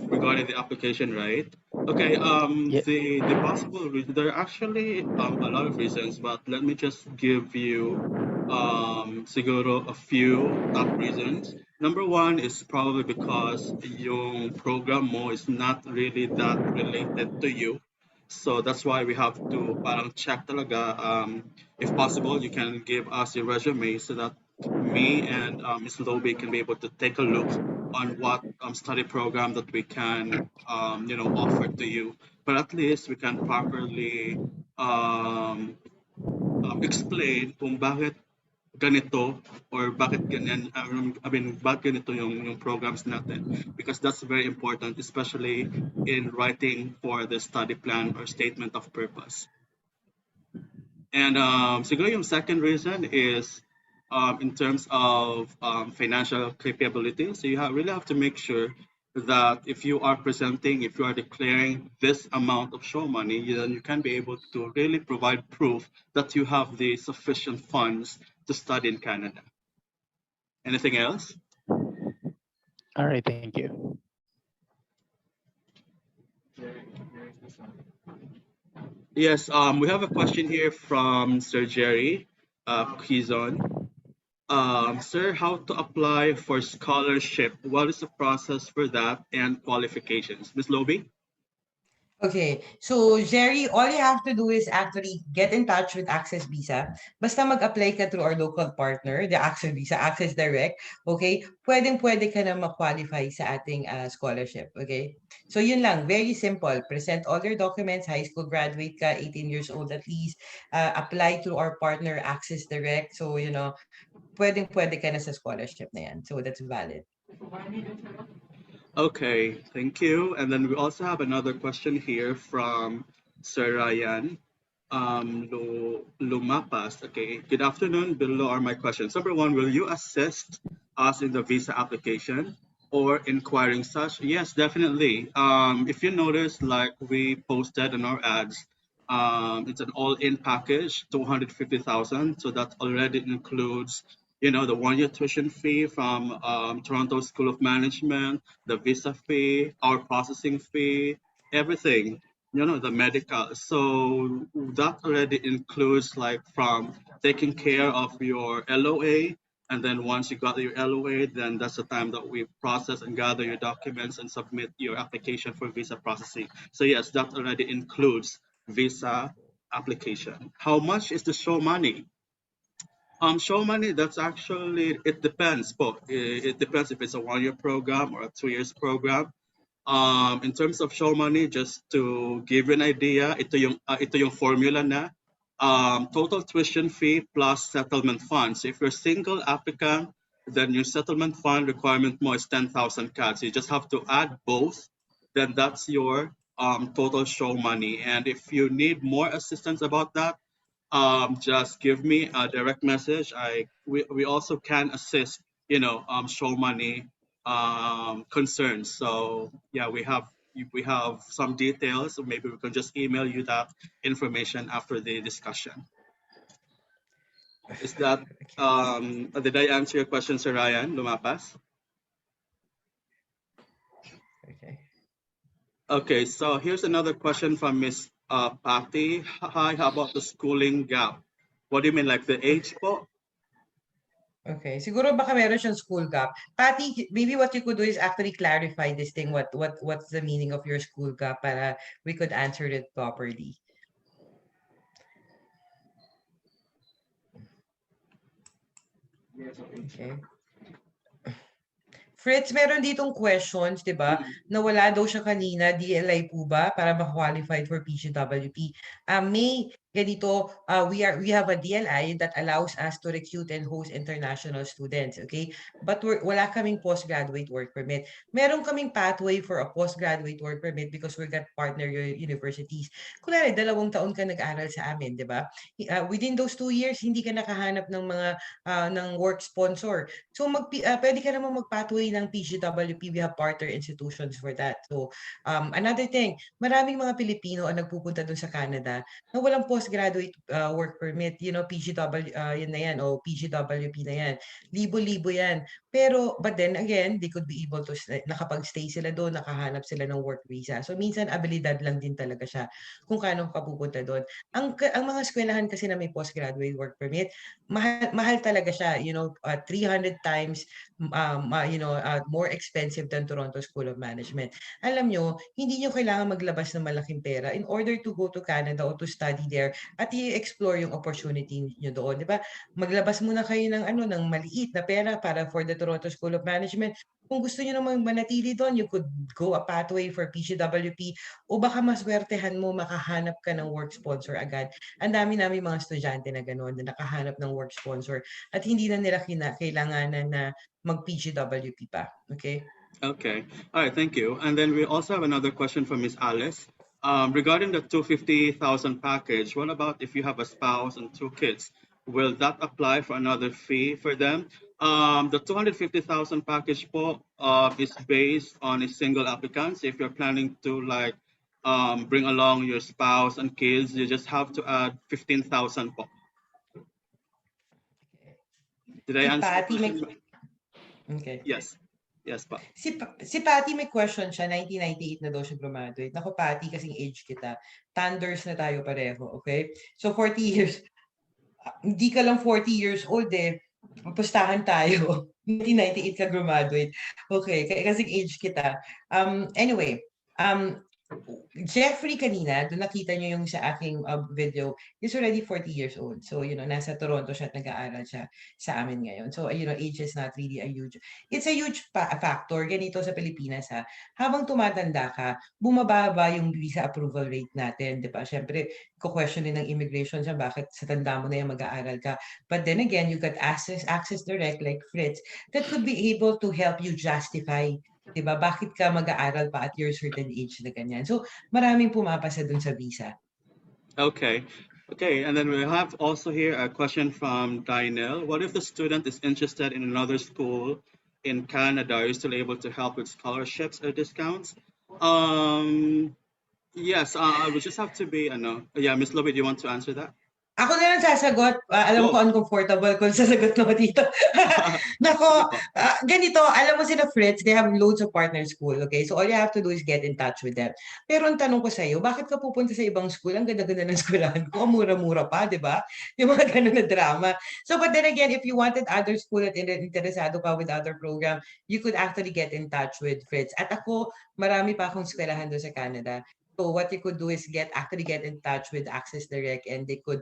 Speaker 1: regarding the application, right? Okay.
Speaker 3: Yeah.
Speaker 1: The possible reason, there are actually a lot of reasons, but let me just give you siguro a few top reasons. Number one is probably because yung program mo is not really that related to you. So that's why we have to parang check talaga. If possible, you can give us your resume so that me and Ms. Lobe can be able to take a look on what study program that we can offer to you. But at least we can properly explain kung bakit ganito or bakit ganyan, bakit ganito yung programs natin, because that's very important, especially in writing for the study plan or statement of purpose. And siguro yung second reason is in terms of financial capability. So you really have to make sure that if you are presenting, if you are declaring this amount of show money, then you can be able to really provide proof that you have the sufficient funds to study in Canada. Anything else?
Speaker 3: All right, thank you.
Speaker 1: Yes, we have a question here from Sir Jerry Quizon. Sir, how to apply for scholarship? What is the process for that and qualifications? Ms. Lobi?
Speaker 2: Okay, so Jerry, all you have to do is actually get in touch with Access Visa. Basta mag-apply ka through our local partner, the Access Visa, Access Direct, okay? Pwedeng-pwede ka na ma-qualify sa ating scholarship, okay? So yun lang, very simple. Present all your documents, high school graduate ka, 18 years old at least, apply through our partner, Access Direct. So, pwedeng-pwede ka na sa scholarship na yan. So that's valid.
Speaker 1: Okay, thank you. And then we also have another question here from Sir Ryan Lumapas. Okay, good afternoon. Below are my questions. Number one, will you assist us in the visa application or inquiring such? Yes, definitely. If you notice, like we posted in our ads, it's an all-in package, 250,000. So that already includes the 1 year tuition fee from Toronto School of Management, the visa fee, our processing fee, everything, the medical. So that already includes like from taking care of your LOA. And then once you got your LOA, then that's the time that we process and gather your documents and submit your application for visa processing. So yes, that already includes visa application. How much is the show money? Show money, that's actually, it depends. But it depends if it's a 1 year program or a 2 years program. In terms of show money, just to give you an idea, ito yung formula na. Total tuition fee plus settlement funds. So if you're a single applicant, then your settlement fund requirement more is 10,000 CAD. So you just have to add both. Then that's your total show money. And if you need more assistance about that, just give me a direct message. We also can assist, show money concerns. So yeah, we have some details. So maybe we can just email you that information after the discussion. Is that
Speaker 2: Okay.
Speaker 1: did I answer your question, Sir Ryan Lumapas?
Speaker 2: Okay.
Speaker 1: Okay, so here's another question from Miss Patty. Hi, how about the schooling gap? What do you mean, like the age po?
Speaker 2: Okay. Siguro baka meron siyang school gap. Patty, maybe what you could do is actually clarify this thing. What's the meaning of your school gap para we could answer it properly. Okay. Fritz, meron ditong questions, 'di ba?
Speaker 1: Mm.
Speaker 2: Nawala daw siya kanina, DLI po ba para ma-qualified for PGWP? May ganito, we have a DLI that allows us to recruit and host international students, okay? But wala kaming postgraduate work permit. Meron kaming pathway for a postgraduate work permit because we got partner universities. Kunwari, 2 taon ka nag-aral sa amin, 'di ba? Within those 2 years, hindi ka nakahanap ng mga ng work sponsor. So pwede ka naman mag-pathway ng PGWP. We have partner institutions for that. So another thing, maraming mga Pilipino ang nagpupunta doon sa Canada na walang postgraduate work permit. PGW, yan na yan, o PGWP na yan. Libo-libo yan. Pero, but then again, they could be able to, nakapag-stay sila doon, nakahanap sila ng work visa. So minsan, abilidad lang din talaga siya kung kano ka pupunta doon. Ang mga eskwelahan kasi na may postgraduate work permit, mahal talaga siya, 300 times more expensive than Toronto School of Management. Alam nyo, hindi nyo kailangan maglabas ng malaking pera in order to go to Canada or to study there at i-explore yung opportunity nyo doon, di ba? Maglabas muna kayo ng maliit na pera para for the Toronto School of Management. Kung gusto nyo namang manatili doon, you could go a pathway for PGWP o baka maswertehan mo makahanap ka ng work sponsor agad. Ang dami namin mga estudyante na gano'n na nakahanap ng work sponsor at hindi na nila kailanganan na mag-PGWP pa. Okay?
Speaker 1: Okay. All right. Thank you. And then we also have another question from Miss Alice. Regarding the 250,000 package, what about if you have a spouse and 2 kids? Will that apply for another fee for them? The 250,000 package po is based on a single applicant. So if you're planning to like bring along your spouse and kids, you just have to add 15,000 po. Did I
Speaker 2: Si
Speaker 1: answer the
Speaker 2: Patty may...
Speaker 1: question?
Speaker 2: Okay.
Speaker 1: Yes. Yes po.
Speaker 2: Si Patty may question siya, 1998 na daw siya graduate. Naku, Patty, kasing age kita. Thunders na tayo pareho, okay? So 40 years, hindi ka lang 40 years old eh. Papustahan tayo. 1998 ka graduate. Okay, kasing age kita. Anyway, Jeffrey kanina, doon nakita niyo yung sa aking video, is already 40 years old. So, nasa Toronto siya at nag-aaral siya sa amin ngayon. So, age is not really it's a huge factor. Ganito sa Pilipinas ha. Habang tumatanda ka, bumababa yung visa approval rate natin. Di ba? Siyempre, ko-question din ng immigration siya, bakit sa tanda mo na yung mag-aaral ka. But then again, you got access direct like Fritz that could be able to help you justify, diba? Bakit ka mag-aaral pa at your certain age na ganyan? So, maraming pumapasa dun sa visa.
Speaker 1: Okay. Okay, and then we have also here a question from Dynel. What if the student is interested in another school in Canada? Are you still able to help with scholarships or discounts? Yes, I would just have to be, yeah, Miss Lobby, do you want to answer that?
Speaker 2: Ako na lang sasagot. Alam ko uncomfortable kung sasagot ko dito. Nako, ganito, alam mo sila Fritz, they have loads of partner school, okay? So all you have to do is get in touch with them. Pero ang tanong ko sa iyo, bakit ka pupunta sa ibang school? Ang ganda-ganda ng eskwelahan ko, mura-mura pa, di ba? Yung mga ganun na drama. So but then again, if you wanted other school at interesado pa with other program, you could actually get in touch with Fritz. At ako, marami pa akong eskwelahan doon sa Canada. So what you could do is get in touch with Access Direct and they could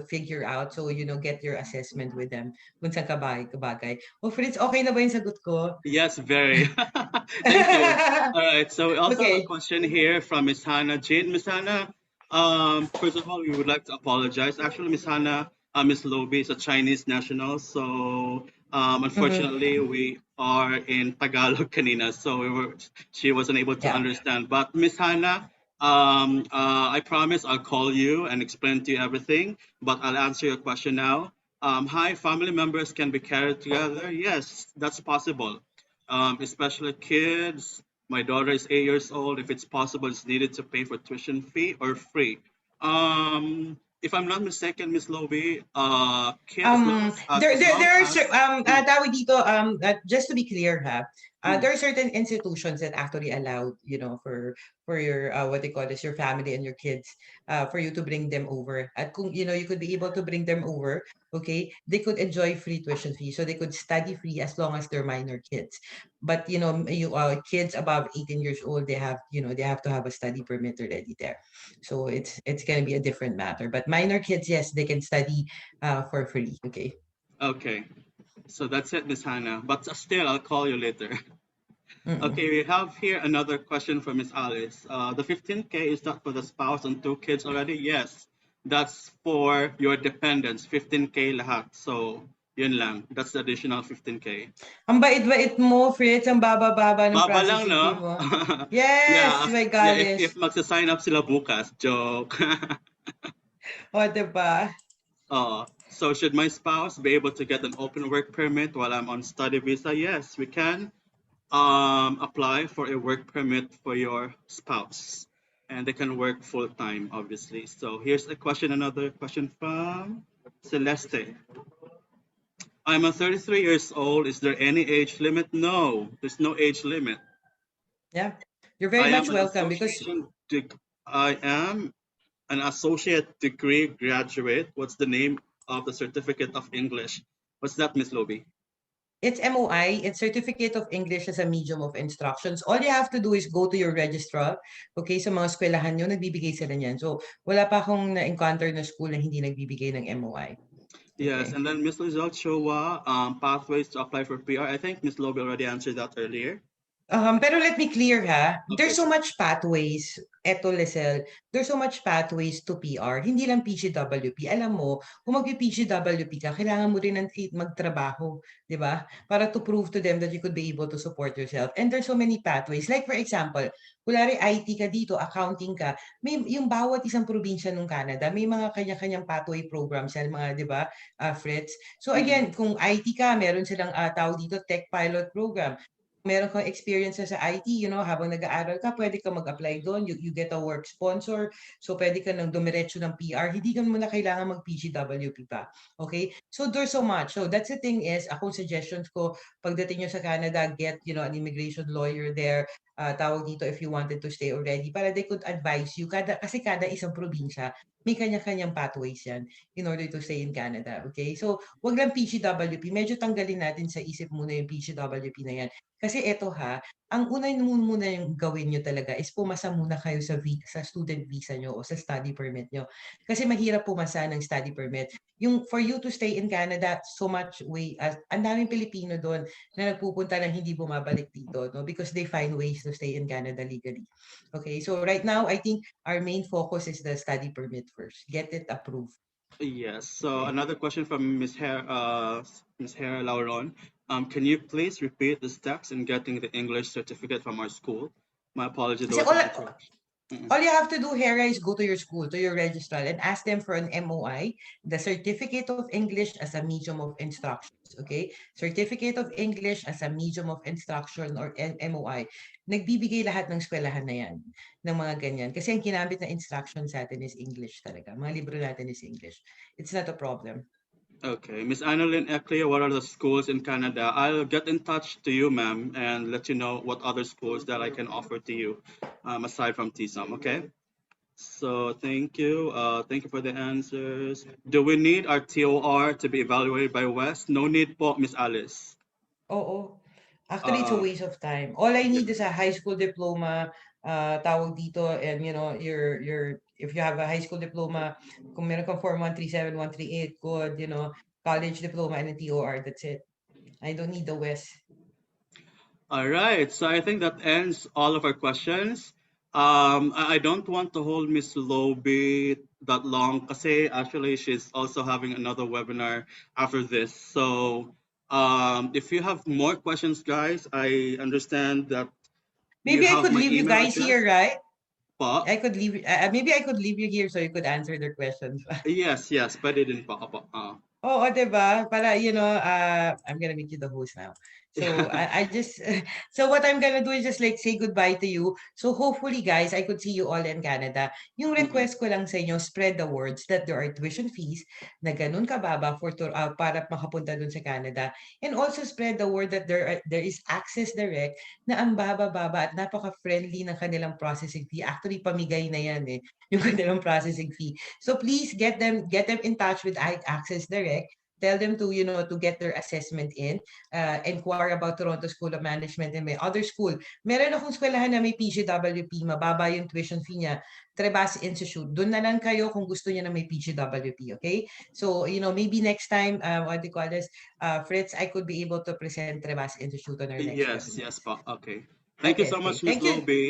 Speaker 2: figure out, so get your assessment with them kung saan kabagay. Fritz, okay na ba yung sagot ko?
Speaker 1: Yes, very. Thank you. All right, so we also have a question here from Miss Hannah Jane. Miss Hannah, first of all, we would like to apologize. Actually, Miss Hannah, Miss Lobi is a Chinese national, so
Speaker 2: Mm-hmm.
Speaker 1: Unfortunately, we are in Tagalog kanina, so she wasn't able to
Speaker 2: Yeah.
Speaker 1: understand. But Miss Hannah, I promise I'll call you and explain to you everything. But I'll answer your question now. Hi, family members can be carried together. Yes, that's possible. Especially kids. My daughter is 8 years old. If it's possible, it's needed to pay for tuition fee or free. If I'm not mistaken, Miss Loby, kid, as long
Speaker 2: There are
Speaker 1: as
Speaker 2: tawag dito, just to be clear ha,
Speaker 1: mm,
Speaker 2: there are certain institutions that actually allowed, you know, for your what they call this, your family and your kids, for you to bring them over. At kung you know you could be able to bring them over, okay, they could enjoy free tuition fee, so they could study free as long as they're minor kids. But you know, you kids above 18 years old, they have they have to have a study permit already there. So it's gonna be a different matter. But minor kids, yes, they can study for free. Okay.
Speaker 1: okay. So that's it, Miss Hannah. But still, I'll call you later.
Speaker 2: Mm-mm.
Speaker 1: Okay, we have here another question from Miss Alice. The 15K, is that for the spouse and two kids already? Yes, that's for your dependents. 15K lahat. So yun lang. That's the additional 15K.
Speaker 2: Ang bait-bait mo, Fritz. Ang baba-baba ng
Speaker 1: Baba lang,
Speaker 2: processing fee
Speaker 1: no?
Speaker 2: mo. Yes!
Speaker 1: Yeah,
Speaker 2: My
Speaker 1: yeah.
Speaker 2: gosh.
Speaker 1: If magsa-sign up sila bukas, joke.
Speaker 2: O, diba?
Speaker 1: So should my spouse be able to get an open work permit while I'm on study visa? Yes, we can apply for a work permit for your spouse, and they can work full time, obviously. So here's a question, another question from Celeste. I'm a 33 years old. Is there any age limit? No, there's no age limit.
Speaker 2: Yeah. You're very
Speaker 1: I am
Speaker 2: much
Speaker 1: an
Speaker 2: welcome because
Speaker 1: association. I am an associate degree graduate. What's the name of the certificate of English? What's that, Miss Lobby?
Speaker 2: it's MOI, it's Certificate of English as a Medium of Instructions. All you have to do is go to your registrar. Okay, sa mga eskwelahan nyo, nagbibigay sila niyan. So, wala pa akong na-encounter na school na hindi nagbibigay ng MOI.
Speaker 1: Yes,
Speaker 2: Okay.
Speaker 1: and then Miss Lizelle Chowa, pathways to apply for PR. I think Miss Lobby already answered that earlier.
Speaker 2: Pero let me clear ha,
Speaker 1: Okay,
Speaker 2: there's so much pathways, eto Lisel, there's so much pathways to PR, hindi lang PGWP. Alam mo, kung mag-PGWP ka, kailangan mo rin magtrabaho, di ba? Para to prove to them that you could be able to support yourself. And there's so many pathways. Like for example, kulari IT ka dito, accounting ka, may yung bawat isang probinsya ng Canada, may mga kanya-kanyang pathway programs yan, mga, di ba, Fritz? So
Speaker 1: mm,
Speaker 2: again, kung IT ka, meron silang tawag dito, tech pilot program. Meron kang experience na sa IT, you know, habang nag-aaral ka, pwede ka mag-apply doon, you get a work sponsor, so pwede ka nang dumiretso ng PR, hindi ka muna kailangan mag-PGWP pa. Okay? So there's so much. So that's the thing is, akong suggestions ko, pagdating nyo sa Canada, get, you know, an immigration lawyer there, tawag dito if you wanted to stay already, para they could advise you, kasi kada isang probinsya, may kanya-kanyang pathways yan in order to stay in Canada. Okay? So, wag lang PGWP, medyo tanggalin natin sa isip muna yung PGWP na yan. Kasi eto ha, ang una muna yung gawin nyo talaga is pumasa muna kayo sa student visa nyo o sa study permit nyo. Kasi mahirap pumasa ng study permit. Yung for you to stay in Canada, so much way, ang daming Pilipino doon na nagpupunta lang hindi bumabalik dito, no? Because they find ways to stay in Canada legally. Okay, so right now, I think our main focus is the study permit first. Get it approved.
Speaker 1: yes. So
Speaker 2: Okay.
Speaker 1: another question from Miss Hera Lauron. Can you please repeat the steps in getting the English certificate from our school? My apology, there
Speaker 2: Kasi
Speaker 1: was an interruption. Mm-mm.
Speaker 2: all you have to do, Hera, is go to your school, to your registrar, and ask them for an MOI, the Certificate of English as a Medium of Instructions. Okay? Certificate of English as a Medium of Instruction or MOI. Nagbibigay lahat ng eskwelahan na yan, ng mga ganyan. Kasi ang kinabit na instruction sa atin is English talaga. Mga libro natin is English. It's not a problem.
Speaker 1: Okay, Miss Annalyn Eckley, what are the schools in Canada? I'll get in touch to you, ma'am, and let you know what other schools that I can offer to you, aside from TSOM. Okay. So thank you for the answers. Do we need our TOR to be evaluated by West? No need po, Miss Alice.
Speaker 2: Oo. Actually, it's a
Speaker 1: Uh,
Speaker 2: waste of time. All I need is
Speaker 1: yes.
Speaker 2: a high school diploma, tawag dito, and you know, if you have a high school diploma, kung meron kang Form 137, 138, good, you know, college diploma and a TOR, that's it. I don't need the West.
Speaker 1: All right. So I think that ends all of our questions. I don't want to hold Miss Lobby that long because actually she's also having another webinar after this. So If you have more questions, guys, I understand that you
Speaker 2: Maybe I
Speaker 1: have
Speaker 2: could
Speaker 1: my
Speaker 2: leave you
Speaker 1: email
Speaker 2: guys here,
Speaker 1: address.
Speaker 2: right?
Speaker 1: Pa.
Speaker 2: I could leave. Maybe I could leave you here so you could answer their questions.
Speaker 1: Yes, yes, pwede din pa. Opo.
Speaker 2: Oo, 'di ba? Para, I'm gonna make you the host now. So
Speaker 1: Yeah.
Speaker 2: I just so what I'm gonna do is just like say goodbye to you. So hopefully guys, I could see you all in Canada. Yung
Speaker 1: Mm-mm.
Speaker 2: request ko lang sa inyo, spread the words that there are tuition fees na ganun kababa para makapunta dun sa Canada. And also spread the word that there is Access Direct na ang baba-baba at napaka-friendly ng kanilang processing fee. Actually, pamigay na yan eh, yung kanilang processing fee. So please get them in touch with Access Direct. Tell them to to get their assessment in, inquire about Toronto School of Management and may other school. Meron akong eskwelahan na may PGWP, mababa yung tuition fee niya. Trebas Institute. Doon na lang kayo kung gusto niya na may PGWP, okay? So, maybe next time, what do you call this, Fritz, I could be able to present Trebas Institute on our next
Speaker 1: Yes,
Speaker 2: webinar.
Speaker 1: yes, pa. Okay. Thank you
Speaker 2: Okay,
Speaker 1: so
Speaker 2: okay.
Speaker 1: much, Miss
Speaker 2: Thank you.
Speaker 1: Roby.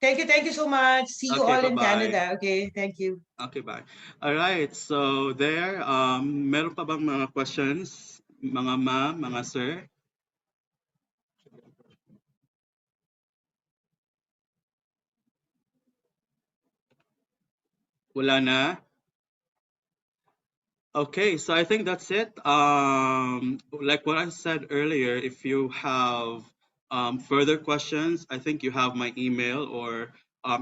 Speaker 2: Thank you so much. See you
Speaker 1: Okay,
Speaker 2: all in
Speaker 1: bye-bye.
Speaker 2: Canada. Okay, thank you.
Speaker 1: Okay, bye. All right. So there, meron pa bang mga questions, mga ma'am, mga sir? Wala na? Okay, so I think that's it. Like what I said earlier, if you have further questions, I think you have my email or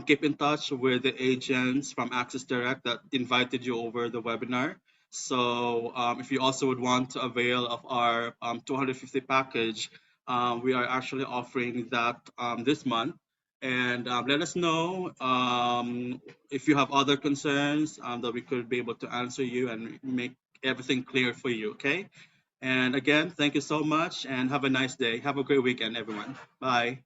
Speaker 1: keep in touch with the agents from Access Direct that invited you over the webinar. So if you also would want to avail of our 250 package, we are actually offering that this month. And let us know if you have other concerns that we could be able to answer you and make everything clear for you. Okay. And again, thank you so much and have a nice day. Have a great weekend, everyone. Bye.